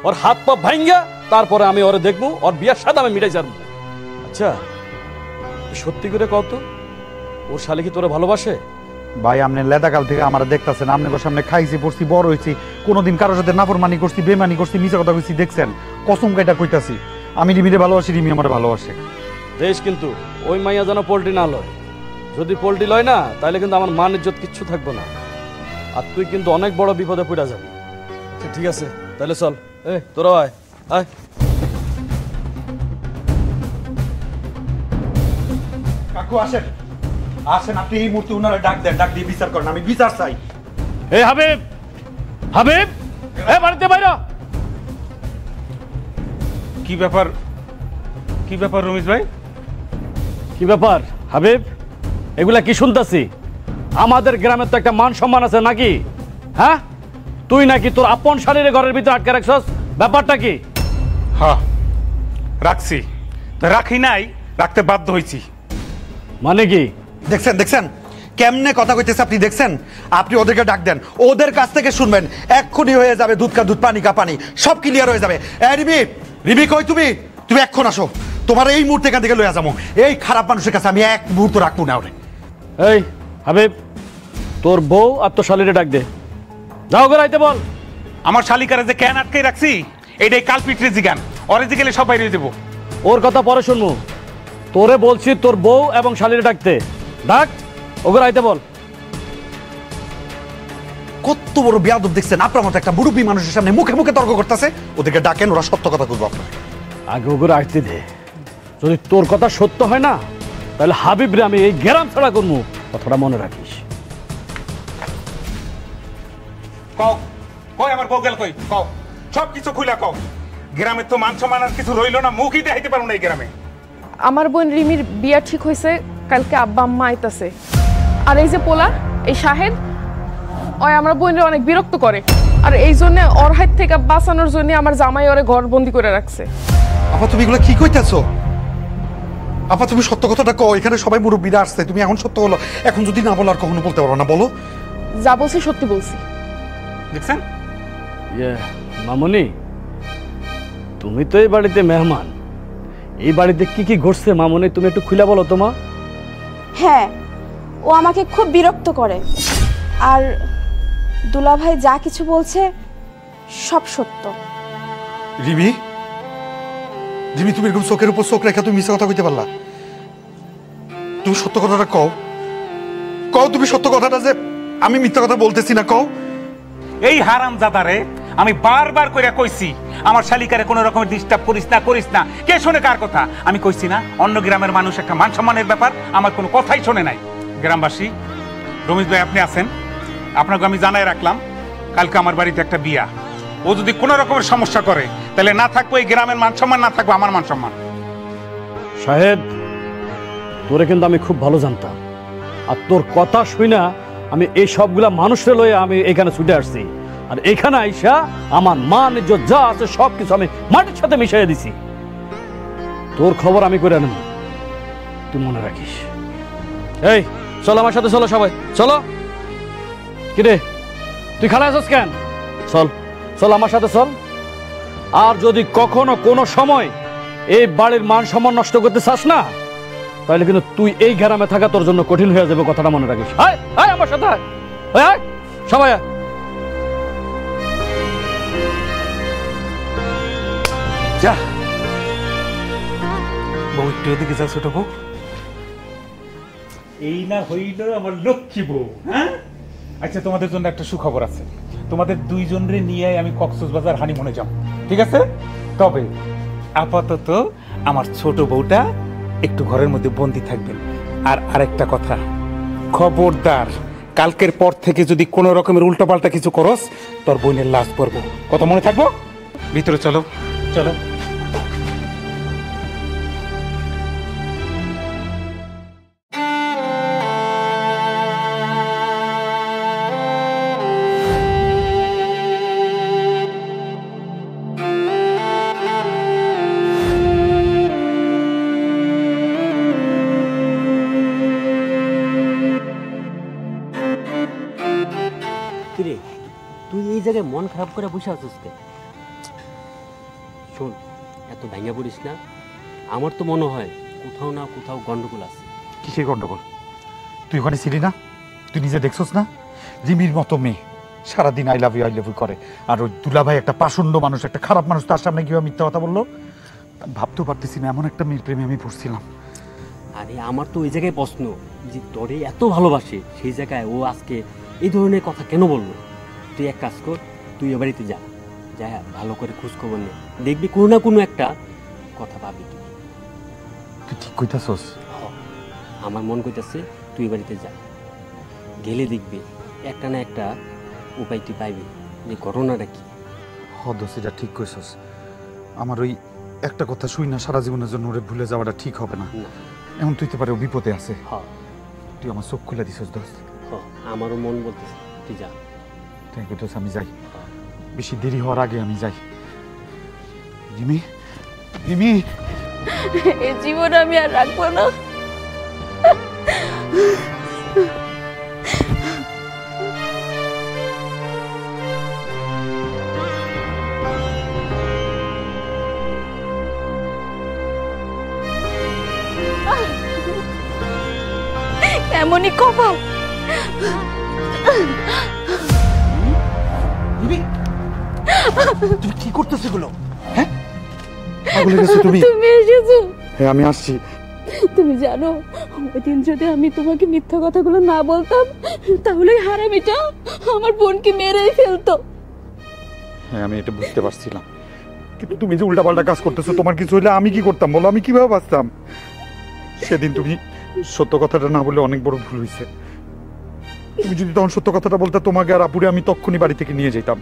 ওর হাত পা ভাঙ্গা তারপরে আমি ওরে দেখবো, ওর বিয়ার সাথে আমি মিটাই যাবো। আচ্ছা সত্যি করে কত, ওর শালি কি তোরে ভালোবাসে? ভাই আপনি লেদাকাল থেকে আমার দেখতেছেন, আপনার সামনে খাইছি পড়ছি বড় হয়েছি, কোনোদিন কারোর সাথে নাফরমানি করছি, বেমানি করছি, মিছা কথা কইছি দেখছেন? কসম কাইটা কইতাছি আমি রিমিরে ভালোবাসি, রিমি আমার ভালোবাসে। দেশ কিন্তু ওই মাইয়া যেন পোল্ট্রি না লয়। যদি পোল্ট্রি লয় না তাহলে কিন্তু আমার মান ইজ্জত কিচ্ছু থাকবো না, আর তুই কিন্তু অনেক বড় বিপদে পড়ে যাবি। ঠিক আছে তাহলে চল, তোরা আয় আয়। কাকু আসেন, আসেন, আপনি এই মুহূর্তে উনারা ডাক দেন, ডাক দিয়ে বিচার করেন, আমি বিচার চাই। এই হাবিব, হাবিব, বাড়িতে বাইরা। কি ব্যাপার, কি ব্যাপার রমেশ ভাই? কি ব্যাপার হাবিব? এগুলা কি শুনতাছি? আমাদের গ্রামের তো একটা মান সম্মান আছে নাকি? হ্যাঁ, তুই নাকি তোর আপন শালীরে ঘরের ভিতরে আটকে রাখছস, ব্যাপারটা কি? হ্যাঁ রাখছি, রাখি নাই, রাখতে বাধ্য হয়েছি। মানে কি? দেখছেন দেখছেন কেমনে কথা কইতেছে আপনি, দেখছেন? আপনি ওদেরকে ডাক দেন, ওদের কাছ থেকে শুনবেন, এক্ষুনি হয়ে যাবে দুধ কা দুধ পানি কা পানি, সব ক্লিয়ার হয়ে যাবে। রিমি, রিমি কই তুমি? তুমি এক্ষণ আসো, তোমার এই মুহূর্তে এখান থেকে লইয়া যাবো। এই খারাপ মানুষের কাছে আমি এক মুহূর্ত রাখবো না ওরে। এই হাবিব, তোর বউ আর তোর শালীরে ডাক দে, যাও করে আইতে বল। আমার শালিকারে যে কেন আটকে রাখছি এটাই কালপিটরে জিগান, অরে জিগেলে সব বাইরে দেবো। ওর কথা পরে শুনবো, তোরে বলছি তোর বউ এবং শালীরে ডাকতে, ডাক ওকে আইতে বল। কত বড় বেয়াদব দেখছেন, আপনার মতো একটা মুরব্বী মানুষের সামনে মুখে মুখে তর্ক করতেছে। ওদেরকে ডাকেন, ওরা সত্য কথা বলবো আপনার। আগে ওগুলো আসতে দে, যদি তোর কথা সত্য হয় না তাহলে হাবিব রে আমি এই গ্রাম ছাড়া করবো, কথাটা মনে রাখিস। কও কই আমার বউ গেল কই? কও সব কিছু খুইলা কও। গ্রামে তো মান সম্মান আর কিছু রইলো না, মুখই দেখাইতে পারো না এই গ্রামে। আমার বোন রিমির বিয়া ঠিক হয়েছে, কালকে আব্বা আম্মা আইতাছে। আর এই যে পোলা, এই শাহেদ, ওই আমার বোনের অনেক বিরক্ত করে, আর এই জন্য ওর হাত থেকে বাঁচানোর জন্য আমার জামাই ওরে ঘর বন্দি করে রাখছে। আপা তুমি এগুলো কি কইতেছো? আপা তুমি সত্য কথাটা কও, এখানে সবাই মুরব্বীরা আসছে, তুমি এখন সত্য বলো। এখন যদি না বলো আর কখনো বলতে পারো না, বলো। যা বলছি সত্যি বলছি। দেখছেন মামনি, তুমি তো এই বাড়িতে মেহমান, এই বাড়িতে কি কি ঘটছে মামনি তুমি একটু খুলে বলো তো মা। হ্যাঁ, ও আমাকে খুব বিরক্ত করে। আর দুলাভাই যা কিছু বলছে সব সত্য। রিমি, রিমি, তুমি এরকম চোখের উপর চোখ রেখা তুমি মিথ্যা কথা কইতে পারলা? তুমি সত্য কথাটা কও, কও তুমি সত্য কথাটা যে আমি মিথ্যা কথা বলতেছি না, কও। এই হারামজাদারে আমি বারবার কইরা কইছি আমার শালিকারে কোনো রকমের ডিস্টার্ব করিস না। কে শুনে কার কথা? আমি কইছি না অন্য গ্রামের মানুষ একটা মান সম্মানের ব্যাপার, আমার কোনো কথাই শোনে নাই। গ্রামবাসী, রমেশ ভাই আপনি আছেন, আপনাকে আমি জানাই রাখলাম কালকে আমার বাড়িতে একটা বিয়া। ও যদি কোনো রকমের সমস্যা করে তাহলে না থাকবো এই গ্রামের মান সম্মান, না থাকবো আমার মান সম্মান। সাহেব, তোরে কিন্তু আমি খুব ভালো জানতাম, আর তোর কথা শুই না আমি এই সবগুলা মানুষের লয়ে আমি এখানে ছুটে আসছি। আর এখানে আইসা আমার মান ইজ্জত যা আছে সব কিছু আমি মাটির সাথে মিশাইয়া দিছি। তোর খবর আমি করে নেব, তুই মনে রাখিস। এই চলো আমার সাথে, চলো সবাই চলো। কিরে তুই খালা আছিস কেন? চল চল আমার সাথে চল। আর যদি কখনো কোনো সময় এই বাড়ির মান সম্মান নষ্ট করতে চাস না, তাহলে কিন্তু তুই এই গ্রামে থাকা তোর জন্য কঠিন হয়ে যাবে, কথাটা মনে রাখিস। আয় আয় আমার সাথে, আয় সবাই আয়। যা বউ, একটু ওদিকে যা ছোট বউ। এই না হইল আমার লক্ষ্মী বউ। হ্যাঁ, আচ্ছা তোমাদের জন্য একটা সুখবর আছে। তোমাদের দুইজনরে নিয়ে আমি কক্সবাজার হানিমুনে যাব, ঠিক আছে? তবে আপাতত আমার ছোট বউটা একটু ঘরের মধ্যে বন্দি থাকবেন। আর আরেকটা কথা, খবরদার কালকের পর থেকে যদি কোনো রকমের উল্টোপাল্টা কিছু করস তোর বোনের লাশ পড়বো, কথা মনে থাকবো? ভিতরে চলো চলো। কিরে তুই এই জায়গায় মন খারাপ করে বসে আছিস কে? শোন, এত ভেঙে পড়িস না। আমার তো মনে হয় কোথাও না কোথাও গন্ডগোল আছে। কিসের গন্ডগোল? তুই ওখানে ছিলি না? তুই নিজে দেখছস না? রিমির মতো মেয়ে সারাদিন আই লাভ ইউ করে, আর ওই দুলাভাই একটা পাষণ্ড মানুষ, একটা খারাপ মানুষ, তার সামনে কিভাবে মিথ্যা কথা বললো? ভাবতেও পারতেছি না এমন একটা মেয়ের প্রেমে আমি পড়ছিলাম। আরে আমার তো ওই জায়গায় প্রশ্ন যে তোরে এত ভালোবাসে, সেই জায়গায় ও আজকে এই ধরনের কথা কেন বললো? তুই এক কাজ কর, তুই এ বাড়িতে যা, যা ভালো করে খোঁজ খবর নে, দেখবি কোনো না কোনো একটা কথা পাবি। তুই ঠিক কইতাছস? আমার মন কইতাছে তুই এ বাড়িতে যা, গেলে দেখবি একটা না একটা উপায়টি পাইবি যে ঘটনাটা কি। হদসিটা ঠিক কইছস। আমার ওই একটা কথা শুই না সারা জীবনের জন্য ওরে ভুলে যাওয়াটা ঠিক হবে না। এখন তুই তো পারে বিপদে আছে, তুই আমার চোখ খুলে দিছস দোস্ত। আমারও মন বলতেছে তুই যা। থ্যাংক ইউ দোস্ত, আমি যাই, বেশি দেরি হওয়ার আগে আমি যাই। রিমি, রিমি, এই জীবন আমি আর রাখবো না। এমনই কপাল। তুমি কি করতেছ এগুলো? হ্যাঁ, পাগল হয়ে গেছো তুমি? তুমি এসেছো? হ্যাঁ আমি আসছি। তুমি জানো ওই দিন যদি আমি তোমাকে মিথ্যা কথাগুলো না বলতাম তাহলে হারামিটা আমার বোনকে মেরেই ফেলতো। হ্যাঁ আমি এটা বুঝতে পারছিলাম, কিন্তু তুমি যে উল্টাপাল্টা কাজ করতেছো, তোমার কিছু হইলে আমি কি করতাম বলো? আমি কিভাবে বাঁচতাম? সেদিন তুমি সত্য কথাটা না বলে অনেক বড় ভুল হয়েছে। তুমি যদি তখন সত্য কথাটা বলতে, তোমাকে আর আপুরে আমি তখনই বাড়ি থেকে নিয়ে যেতাম।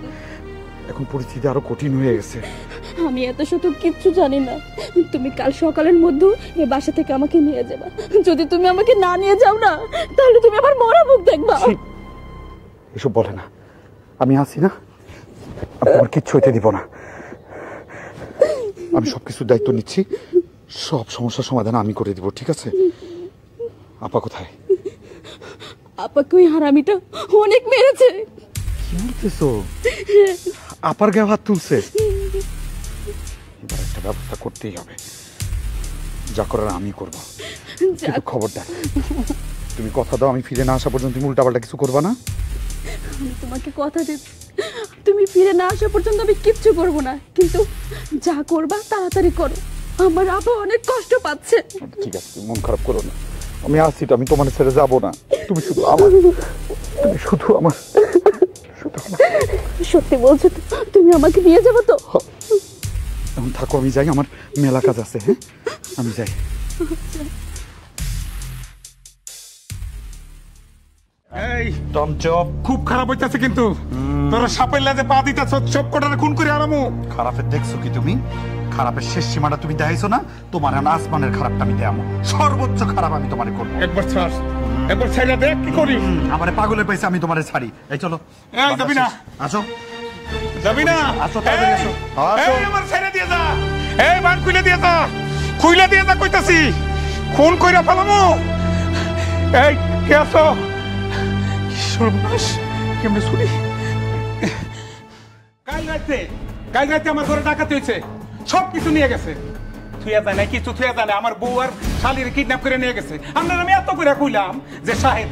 এখন পরিস্থিতি আরো কঠিন হয়ে গেছে। আমি এত শত কিচ্ছু জানি না। তুমি কাল সকালের মধ্যে এই বাসা থেকে আমাকে নিয়ে যাবে। যদি তুমি আমাকে না নিয়ে যাও না তাহলে তুমি আমার মরা মুখ দেখবা। এসব বলে না, আমি আছি না, আমার কিচ্ছু হইতে দিব না। আমি সবকিছুর দায়িত্ব নিচ্ছি, সব সমস্যার সমাধান আমি করে দিব, ঠিক আছে? আপা কোথায়? আপাকে ওই হারামিটা অনেক মেরেছে। কি বলতেছো? আপার গায়ে হাত তুলছে? এবার একটা ব্যবস্থা করতেই হবে, যা করার আমি করবো, কিন্তু খবরদার তুমি কথা দাও আমি ফিরে না আসা পর্যন্ত তুমি উল্টাপাল্টা কিছু করবা না? আমি তোমাকে কথা দিচ্ছি, তুমি ফিরে না আসা পর্যন্ত আমি কিচ্ছু করবো না, কিন্তু যা করবা তাড়াতাড়ি করো, আমার আপা অনেক কষ্ট পাচ্ছে। ঠিক আছে, তুমি মন খারাপ করো না, আমি আসছি তো, আমি তোমার ছেড়ে যাবো না। তুমি শুধু আমার, তুমি শুধু আমার, সত্যি বলছো তো? তুমি আমাকে নিয়ে যাবো তো? এখন থাকো, আমি যাই, আমার মেলা কাজ আছে। হ্যাঁ, আমি যাই। এই টমচপ, খুব খারাপ হইতাছে কিন্তু তোরা সাপের লাজে পা দিতাছ, সব কটারে খুন করে আরামু। খারাপের দেখছো কি তুমি? খারাপের শেষ সীমাটা তুমি দেখাইছো না? তোমার এখন আসমানের খারাপটা আমি দেখাবো, সর্বোচ্চ খারাপ আমি তোমারে করবো। একবার ছাড়, একবার ছাইরা দেখ কি করি। আমারে পাগলে পাইছে, আমি তোমারে ছাড়ি। এই চলো। এই যাবি না? আসো, যাবি না? আসো, তাড়াতাড়ি আসো। আসো। এই আমার ছাইরা দিয়ে যা, এই বান খুলে দিয়ে যা, খুলে দিয়ে যা কইতাছি, খুন কইরা ফেলামু। এই কে আছো? সর্বনাশ, কেমনে শুনি? কাল রাতে আমার ঘরে ডাকাতি হয়েছে, সব কিছু নিয়ে গেছে। থুয়া যায় না, কিছু থুয়া যায় না, আমার বউ আর শালির কিডন্যাপ করে নিয়ে গেছে। আপনার আমি এত করে কইলাম যে সাহেব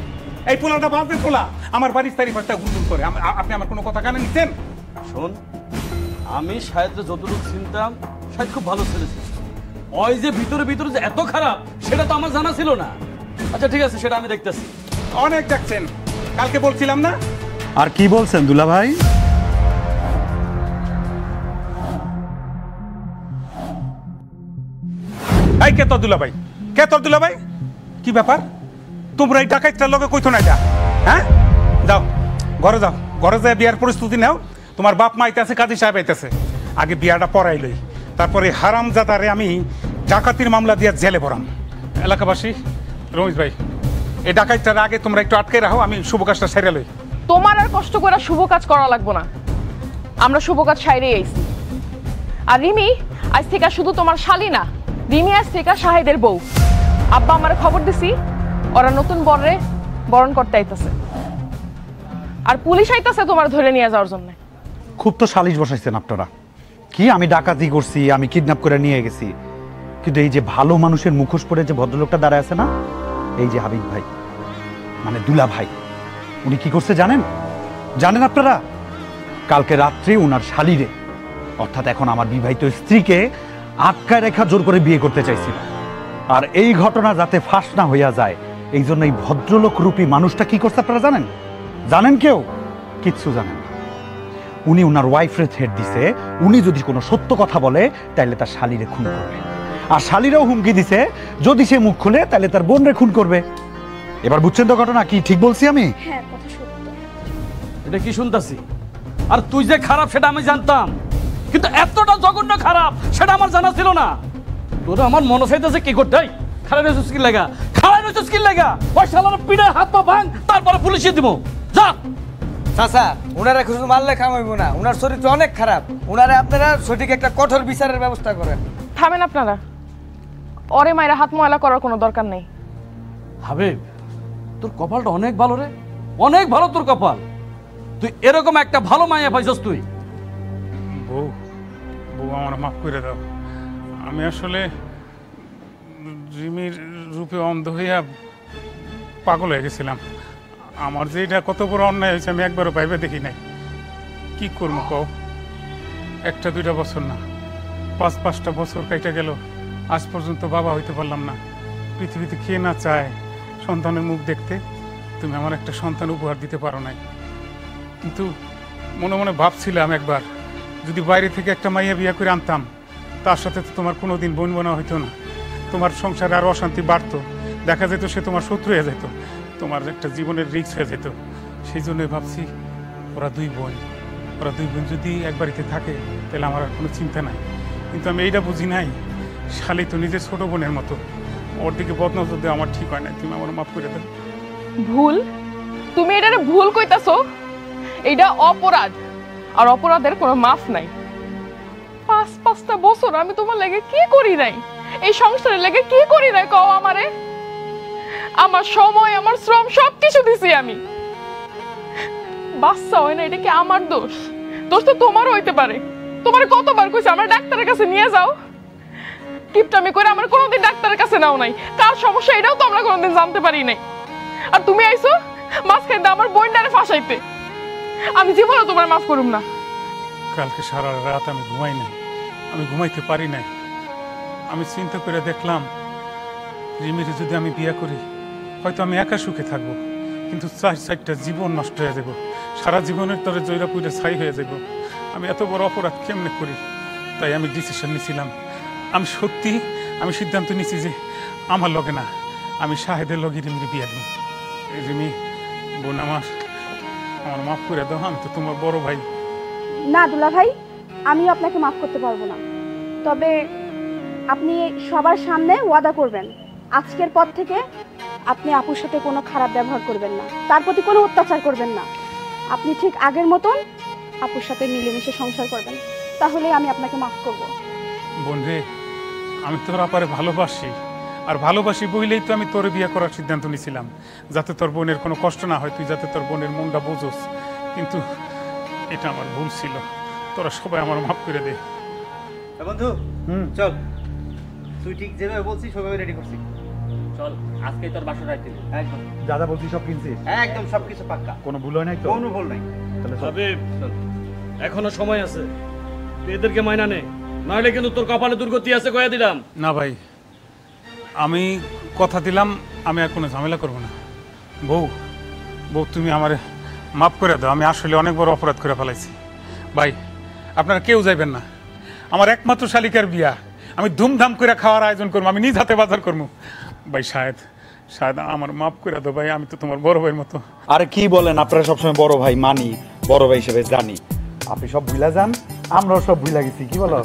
এই পোলাটা বাজে পোলা, আমার বাড়ির চারিপাশটা গুনগুন করে। আপনি আমার কোনো কথা কানে নিচ্ছেন? শোন, আমি শাহেদকে যতটুকু চিনতাম, শাহেদ খুব ভালো ছেলে ছিল। ওই যে ভিতরে ভিতরে যে এত খারাপ, সেটা তো আমার জানা ছিল না। আচ্ছা ঠিক আছে, সেটা আমি দেখতেছি। অনেক দেখছেন, কালকে বলছিলাম না? আর কি বলছেন দুলা ভাই? এই কে তোর দুলাভাই? কে তোর দুলাভাই? কি ব্যাপার? তোমরা এই ডাকাইতটার লগে কইতো না এটা? হ্যাঁ, যাও ঘরে যাও, ঘরে যায় বিয়ার প্রস্তুতি নাও। তোমার বাপ মা আইতাছে, কাজী সাহেব আইতাছে, আগে বিয়াটা পড়াই লই, তারপরে হারামজাদারে আমি ডাকাতির মামলা দিয়ে জেলে ভরাম। এলাকাবাসী, রমেশ ভাই, এই ডাকাইতটার আগে তোমরা একটু আটকে রাখো, আমি শুভ কাজটা সেরে লই। তোমার আর কষ্ট করে শুভ কাজ করা লাগবো না, আমরা শুভ কাজ সাইরে আইছি। আর রিমি আজ থেকে শুধু তোমার শালি না, রিমি আজ থেকে শাহেদের বউ। আব্বা আমার খবর দিছি, ওরা নতুন বরে বরণ করতে আইতাছে, আর পুলিশ আইতাছে তোমার ধরে নিয়ে যাওয়ার জন্য। খুব তো সালিশ বসাইছেন আপনারা। কি আমি ডাকাতি করছি, আমি কিডন্যাপ করে নিয়ে গেছি, কিন্তু এই যে ভালো মানুষের মুখোশ পরে যে ভদ্রলোকটা দাঁড়ায় আছে না, এই যে হাবিব ভাই, মানে দুলা ভাই, উনি কি করছে জানেন? জানেন আপনারা? কালকে রাত্রে উনার শালিরে, অর্থাৎ এখন আমার বিবাহিত স্ত্রীকে আটকায় রেখা জোর করে বিয়ে করতে চাইছিল। আর এই ঘটনা যাতে ফাঁস না হইয়া যায়, এই জন্য এই ভদ্রলোক রূপী মানুষটা কি করছে আপনারা জানেন? জানেন কেউ? কিচ্ছু জানেন না। উনি উনার ওয়াইফরে থ্রেট দিছে, উনি যদি কোনো সত্য কথা বলে তাহলে তার শালিরে খুন করবে, আর শালিরাও হুমকি দিছে যদি সে মুখ খুলে তাহলে তার বোনরে খুন করবে। এবার বুঝছেন তো ঘটনা কি? ঠিক বলছি আমি? হ্যাঁ, কথা সত্য। এটা কি শুনতাছি? আর তুই যে খারাপ সেটা আমি জানতাম, কিন্তু এতটা জঘন্য খারাপ সেটা আমার জানা ছিল না। তোরা আমার মনে চাইতেছে কি করতে খারাপ স্কিল লাগা, খারাপ স্কিল লাগা, ওই শালার পিঠে হাত পা ভাঙ, তারপরে পুলিশে দিব। যা চাচা, উনারা শুধু মারলে কামাইবো না, উনার চরিত্র অনেক খারাপ। উনারে আপনারা সঠিক একটা কঠোর বিচারের ব্যবস্থা করেন। থামেন আপনারা, ওরে মায়েরা হাত ময়লা করার কোনো দরকার নেই। হাবিব, তোর কপালটা অনেক ভালো রে, অনেক ভালো তোর কপাল। তুই এরকম একটা ভালো মাইয়া পাইছস তুই। বউ, বউ আমার মাফ করে দাও। আমি আসলে রিমির রূপে অন্ধ হইয়া পাগল হয়ে গেছিলাম। আমার যে এটা কত বড় অন্যায় হয়েছে আমি একবারও ভাইবে দেখি নাই। কি করবো কও? একটা দুইটা বছর না, 5-5টা বছর কাইটা গেল, আজ পর্যন্ত বাবা হইতে পারলাম না। পৃথিবীতে কে না চায় সন্তানের মুখ দেখতে? তুমি আমার একটা সন্তান উপহার দিতে পারো নাই। কিন্তু মনে মনে ভাবছিলাম একবার, যদি বাইরে থেকে একটা মাইয়া বিয়া করে আনতাম, তার সাথে তো তোমার কোনোদিন বোন বোনা হইতো না, তোমার সংসারে আরও অশান্তি বাড়তো, দেখা যেত সে তোমার শত্রু হয়ে যেত, তোমার একটা জীবনের রিস্ক হয়ে যেত। সেই জন্যই ভাবছি ওরা দুই বোন যদি এক বাড়িতে থাকে তাহলে আমার আর কোনো চিন্তা নাই। কিন্তু আমি এইটা বুঝি নাই, শালি তো নিজের ছোট বোনের মতো, ওর দিকে বদনজর দেওয়া আমার ঠিক হয় না। তুমি আমার মাফ করে দাও। ভুল? তুমি এটারে ভুল কইতাছো? এইটা অপরাধ, আর অপরাধের কোনো মাফ নাই। 5-5টা বছর আমি তোমার লাগে কি করি নাই, এই সংসারের লাগে কি করি নাই কও আমারে? আমার সময়, আমার শ্রম সবকিছু দিছি আমি। বাচ্চা হয় না, এটা কি আমার দোষ? দোষ তো তোমারও হইতে পারে। তোমার কতবার কইছি আমার ডাক্তারের কাছে নিয়ে যাও, কিপটামি করে আমার কোনোদিন ডাক্তারের কাছে নাও নাই। কার সমস্যা এটাও তো আমরা কোনোদিন জানতে পারি নাই। আর তুমি আইছো মাছ খাইতে আমার বোনটারে ফাঁসাইতে। আমি জীবনে তোমার মাফ করুম না। কালকে সারা রাত আমি ঘুমাই নাই, আমি ঘুমাইতে পারি নাই। আমি চিন্তা করে দেখলাম রিমিরে যদি আমি বিয়ে করি হয়তো আমি একা সুখে থাকবো, কিন্তু 4-4টা জীবন নষ্ট হয়ে যাব, সারা জীবনের তরে জয়রা পুরে ছাই হয়ে যাব। আমি এত বড় অপরাধ কেমনে করি? তাই আমি ডিসিশন নিয়েছিলাম, আমি সিদ্ধান্ত নিছি যে আমার লগে না, আমি শাহেদের লগে রিমিরে বিয়ে দেব। এই রিমি বোন, আমার মাফ করে দাও, আমি তো তোমার বড় ভাই। না দুলা ভাই, আমিও আপনাকে মাফ করতে পারবো না। তবে আপনি সবার সামনে ওয়াদা করবেন আজকের পর থেকে আপনি আপুর সাথে কোনো খারাপ ব্যবহার করবেন না, তার প্রতি কোনো অত্যাচার করবেন না। আপনি ঠিক আগের মতন আপুর সাথে মিলেমিশে সংসার করবেন, তাহলে আমি আপনাকে মাফ করব। বোন রে, আমি তোর আপারে ভালোবাসি, আর ভালোবাসি বইলেই তো আমি তোর বিয়ে করার সিদ্ধান্ত নিয়েছিলাম, যাতে তোর বোনের কোনো কষ্ট না হয়, তুই যাতে তোর বোনের মনটা বোঝোস। কিন্তু এটা আমার ভুল ছিল, তোরা সবাই আমার মাফ করে দে। বন্ধু চল, তুই ঠিক যেভাবে বলছিস সেভাবে রেডি করছি। চল আজকে তোর বাসা রাইতে একদম যা যা বলছি সব কিনছিস? একদম সবকিছু পাক্কা, কোনো ভুল হয় নাই তো? কোনো ভুল নাই। তাহলে চল। হাবিব, এখনো সময় আছে, তুই এদেরকে মাইনা নে, নাহলে কিন্তু তোর কপালে দুর্গতি আছে কয়ে দিলাম। না ভাই, আমি কথা দিলাম আমি আর কোনো ঝামেলা করবো না। বউ, তুমি আমার মাফ করে দাও, আমি আসলে অনেক বড় অপরাধ করে ফেলাইছি। ভাই আপনারা কেউ যাইবেন না, আমার একমাত্র শালিকার বিয়া, আমি ধুমধাম করে খাওয়ার আয়োজন করবো, আমি নিজ হাতে বাজার করবো। ভাই শাহেদ আমার মাফ করে দাও ভাই, আমি তো তোমার বড় ভাইয়ের মতো। আরে কি বলেন, আপনারা সবসময় বড় ভাই মানি, বড় ভাই হিসেবে জানি। আপনি সব ভুলা যান, আমরাও সব ভুলা গেছি, কি বলো?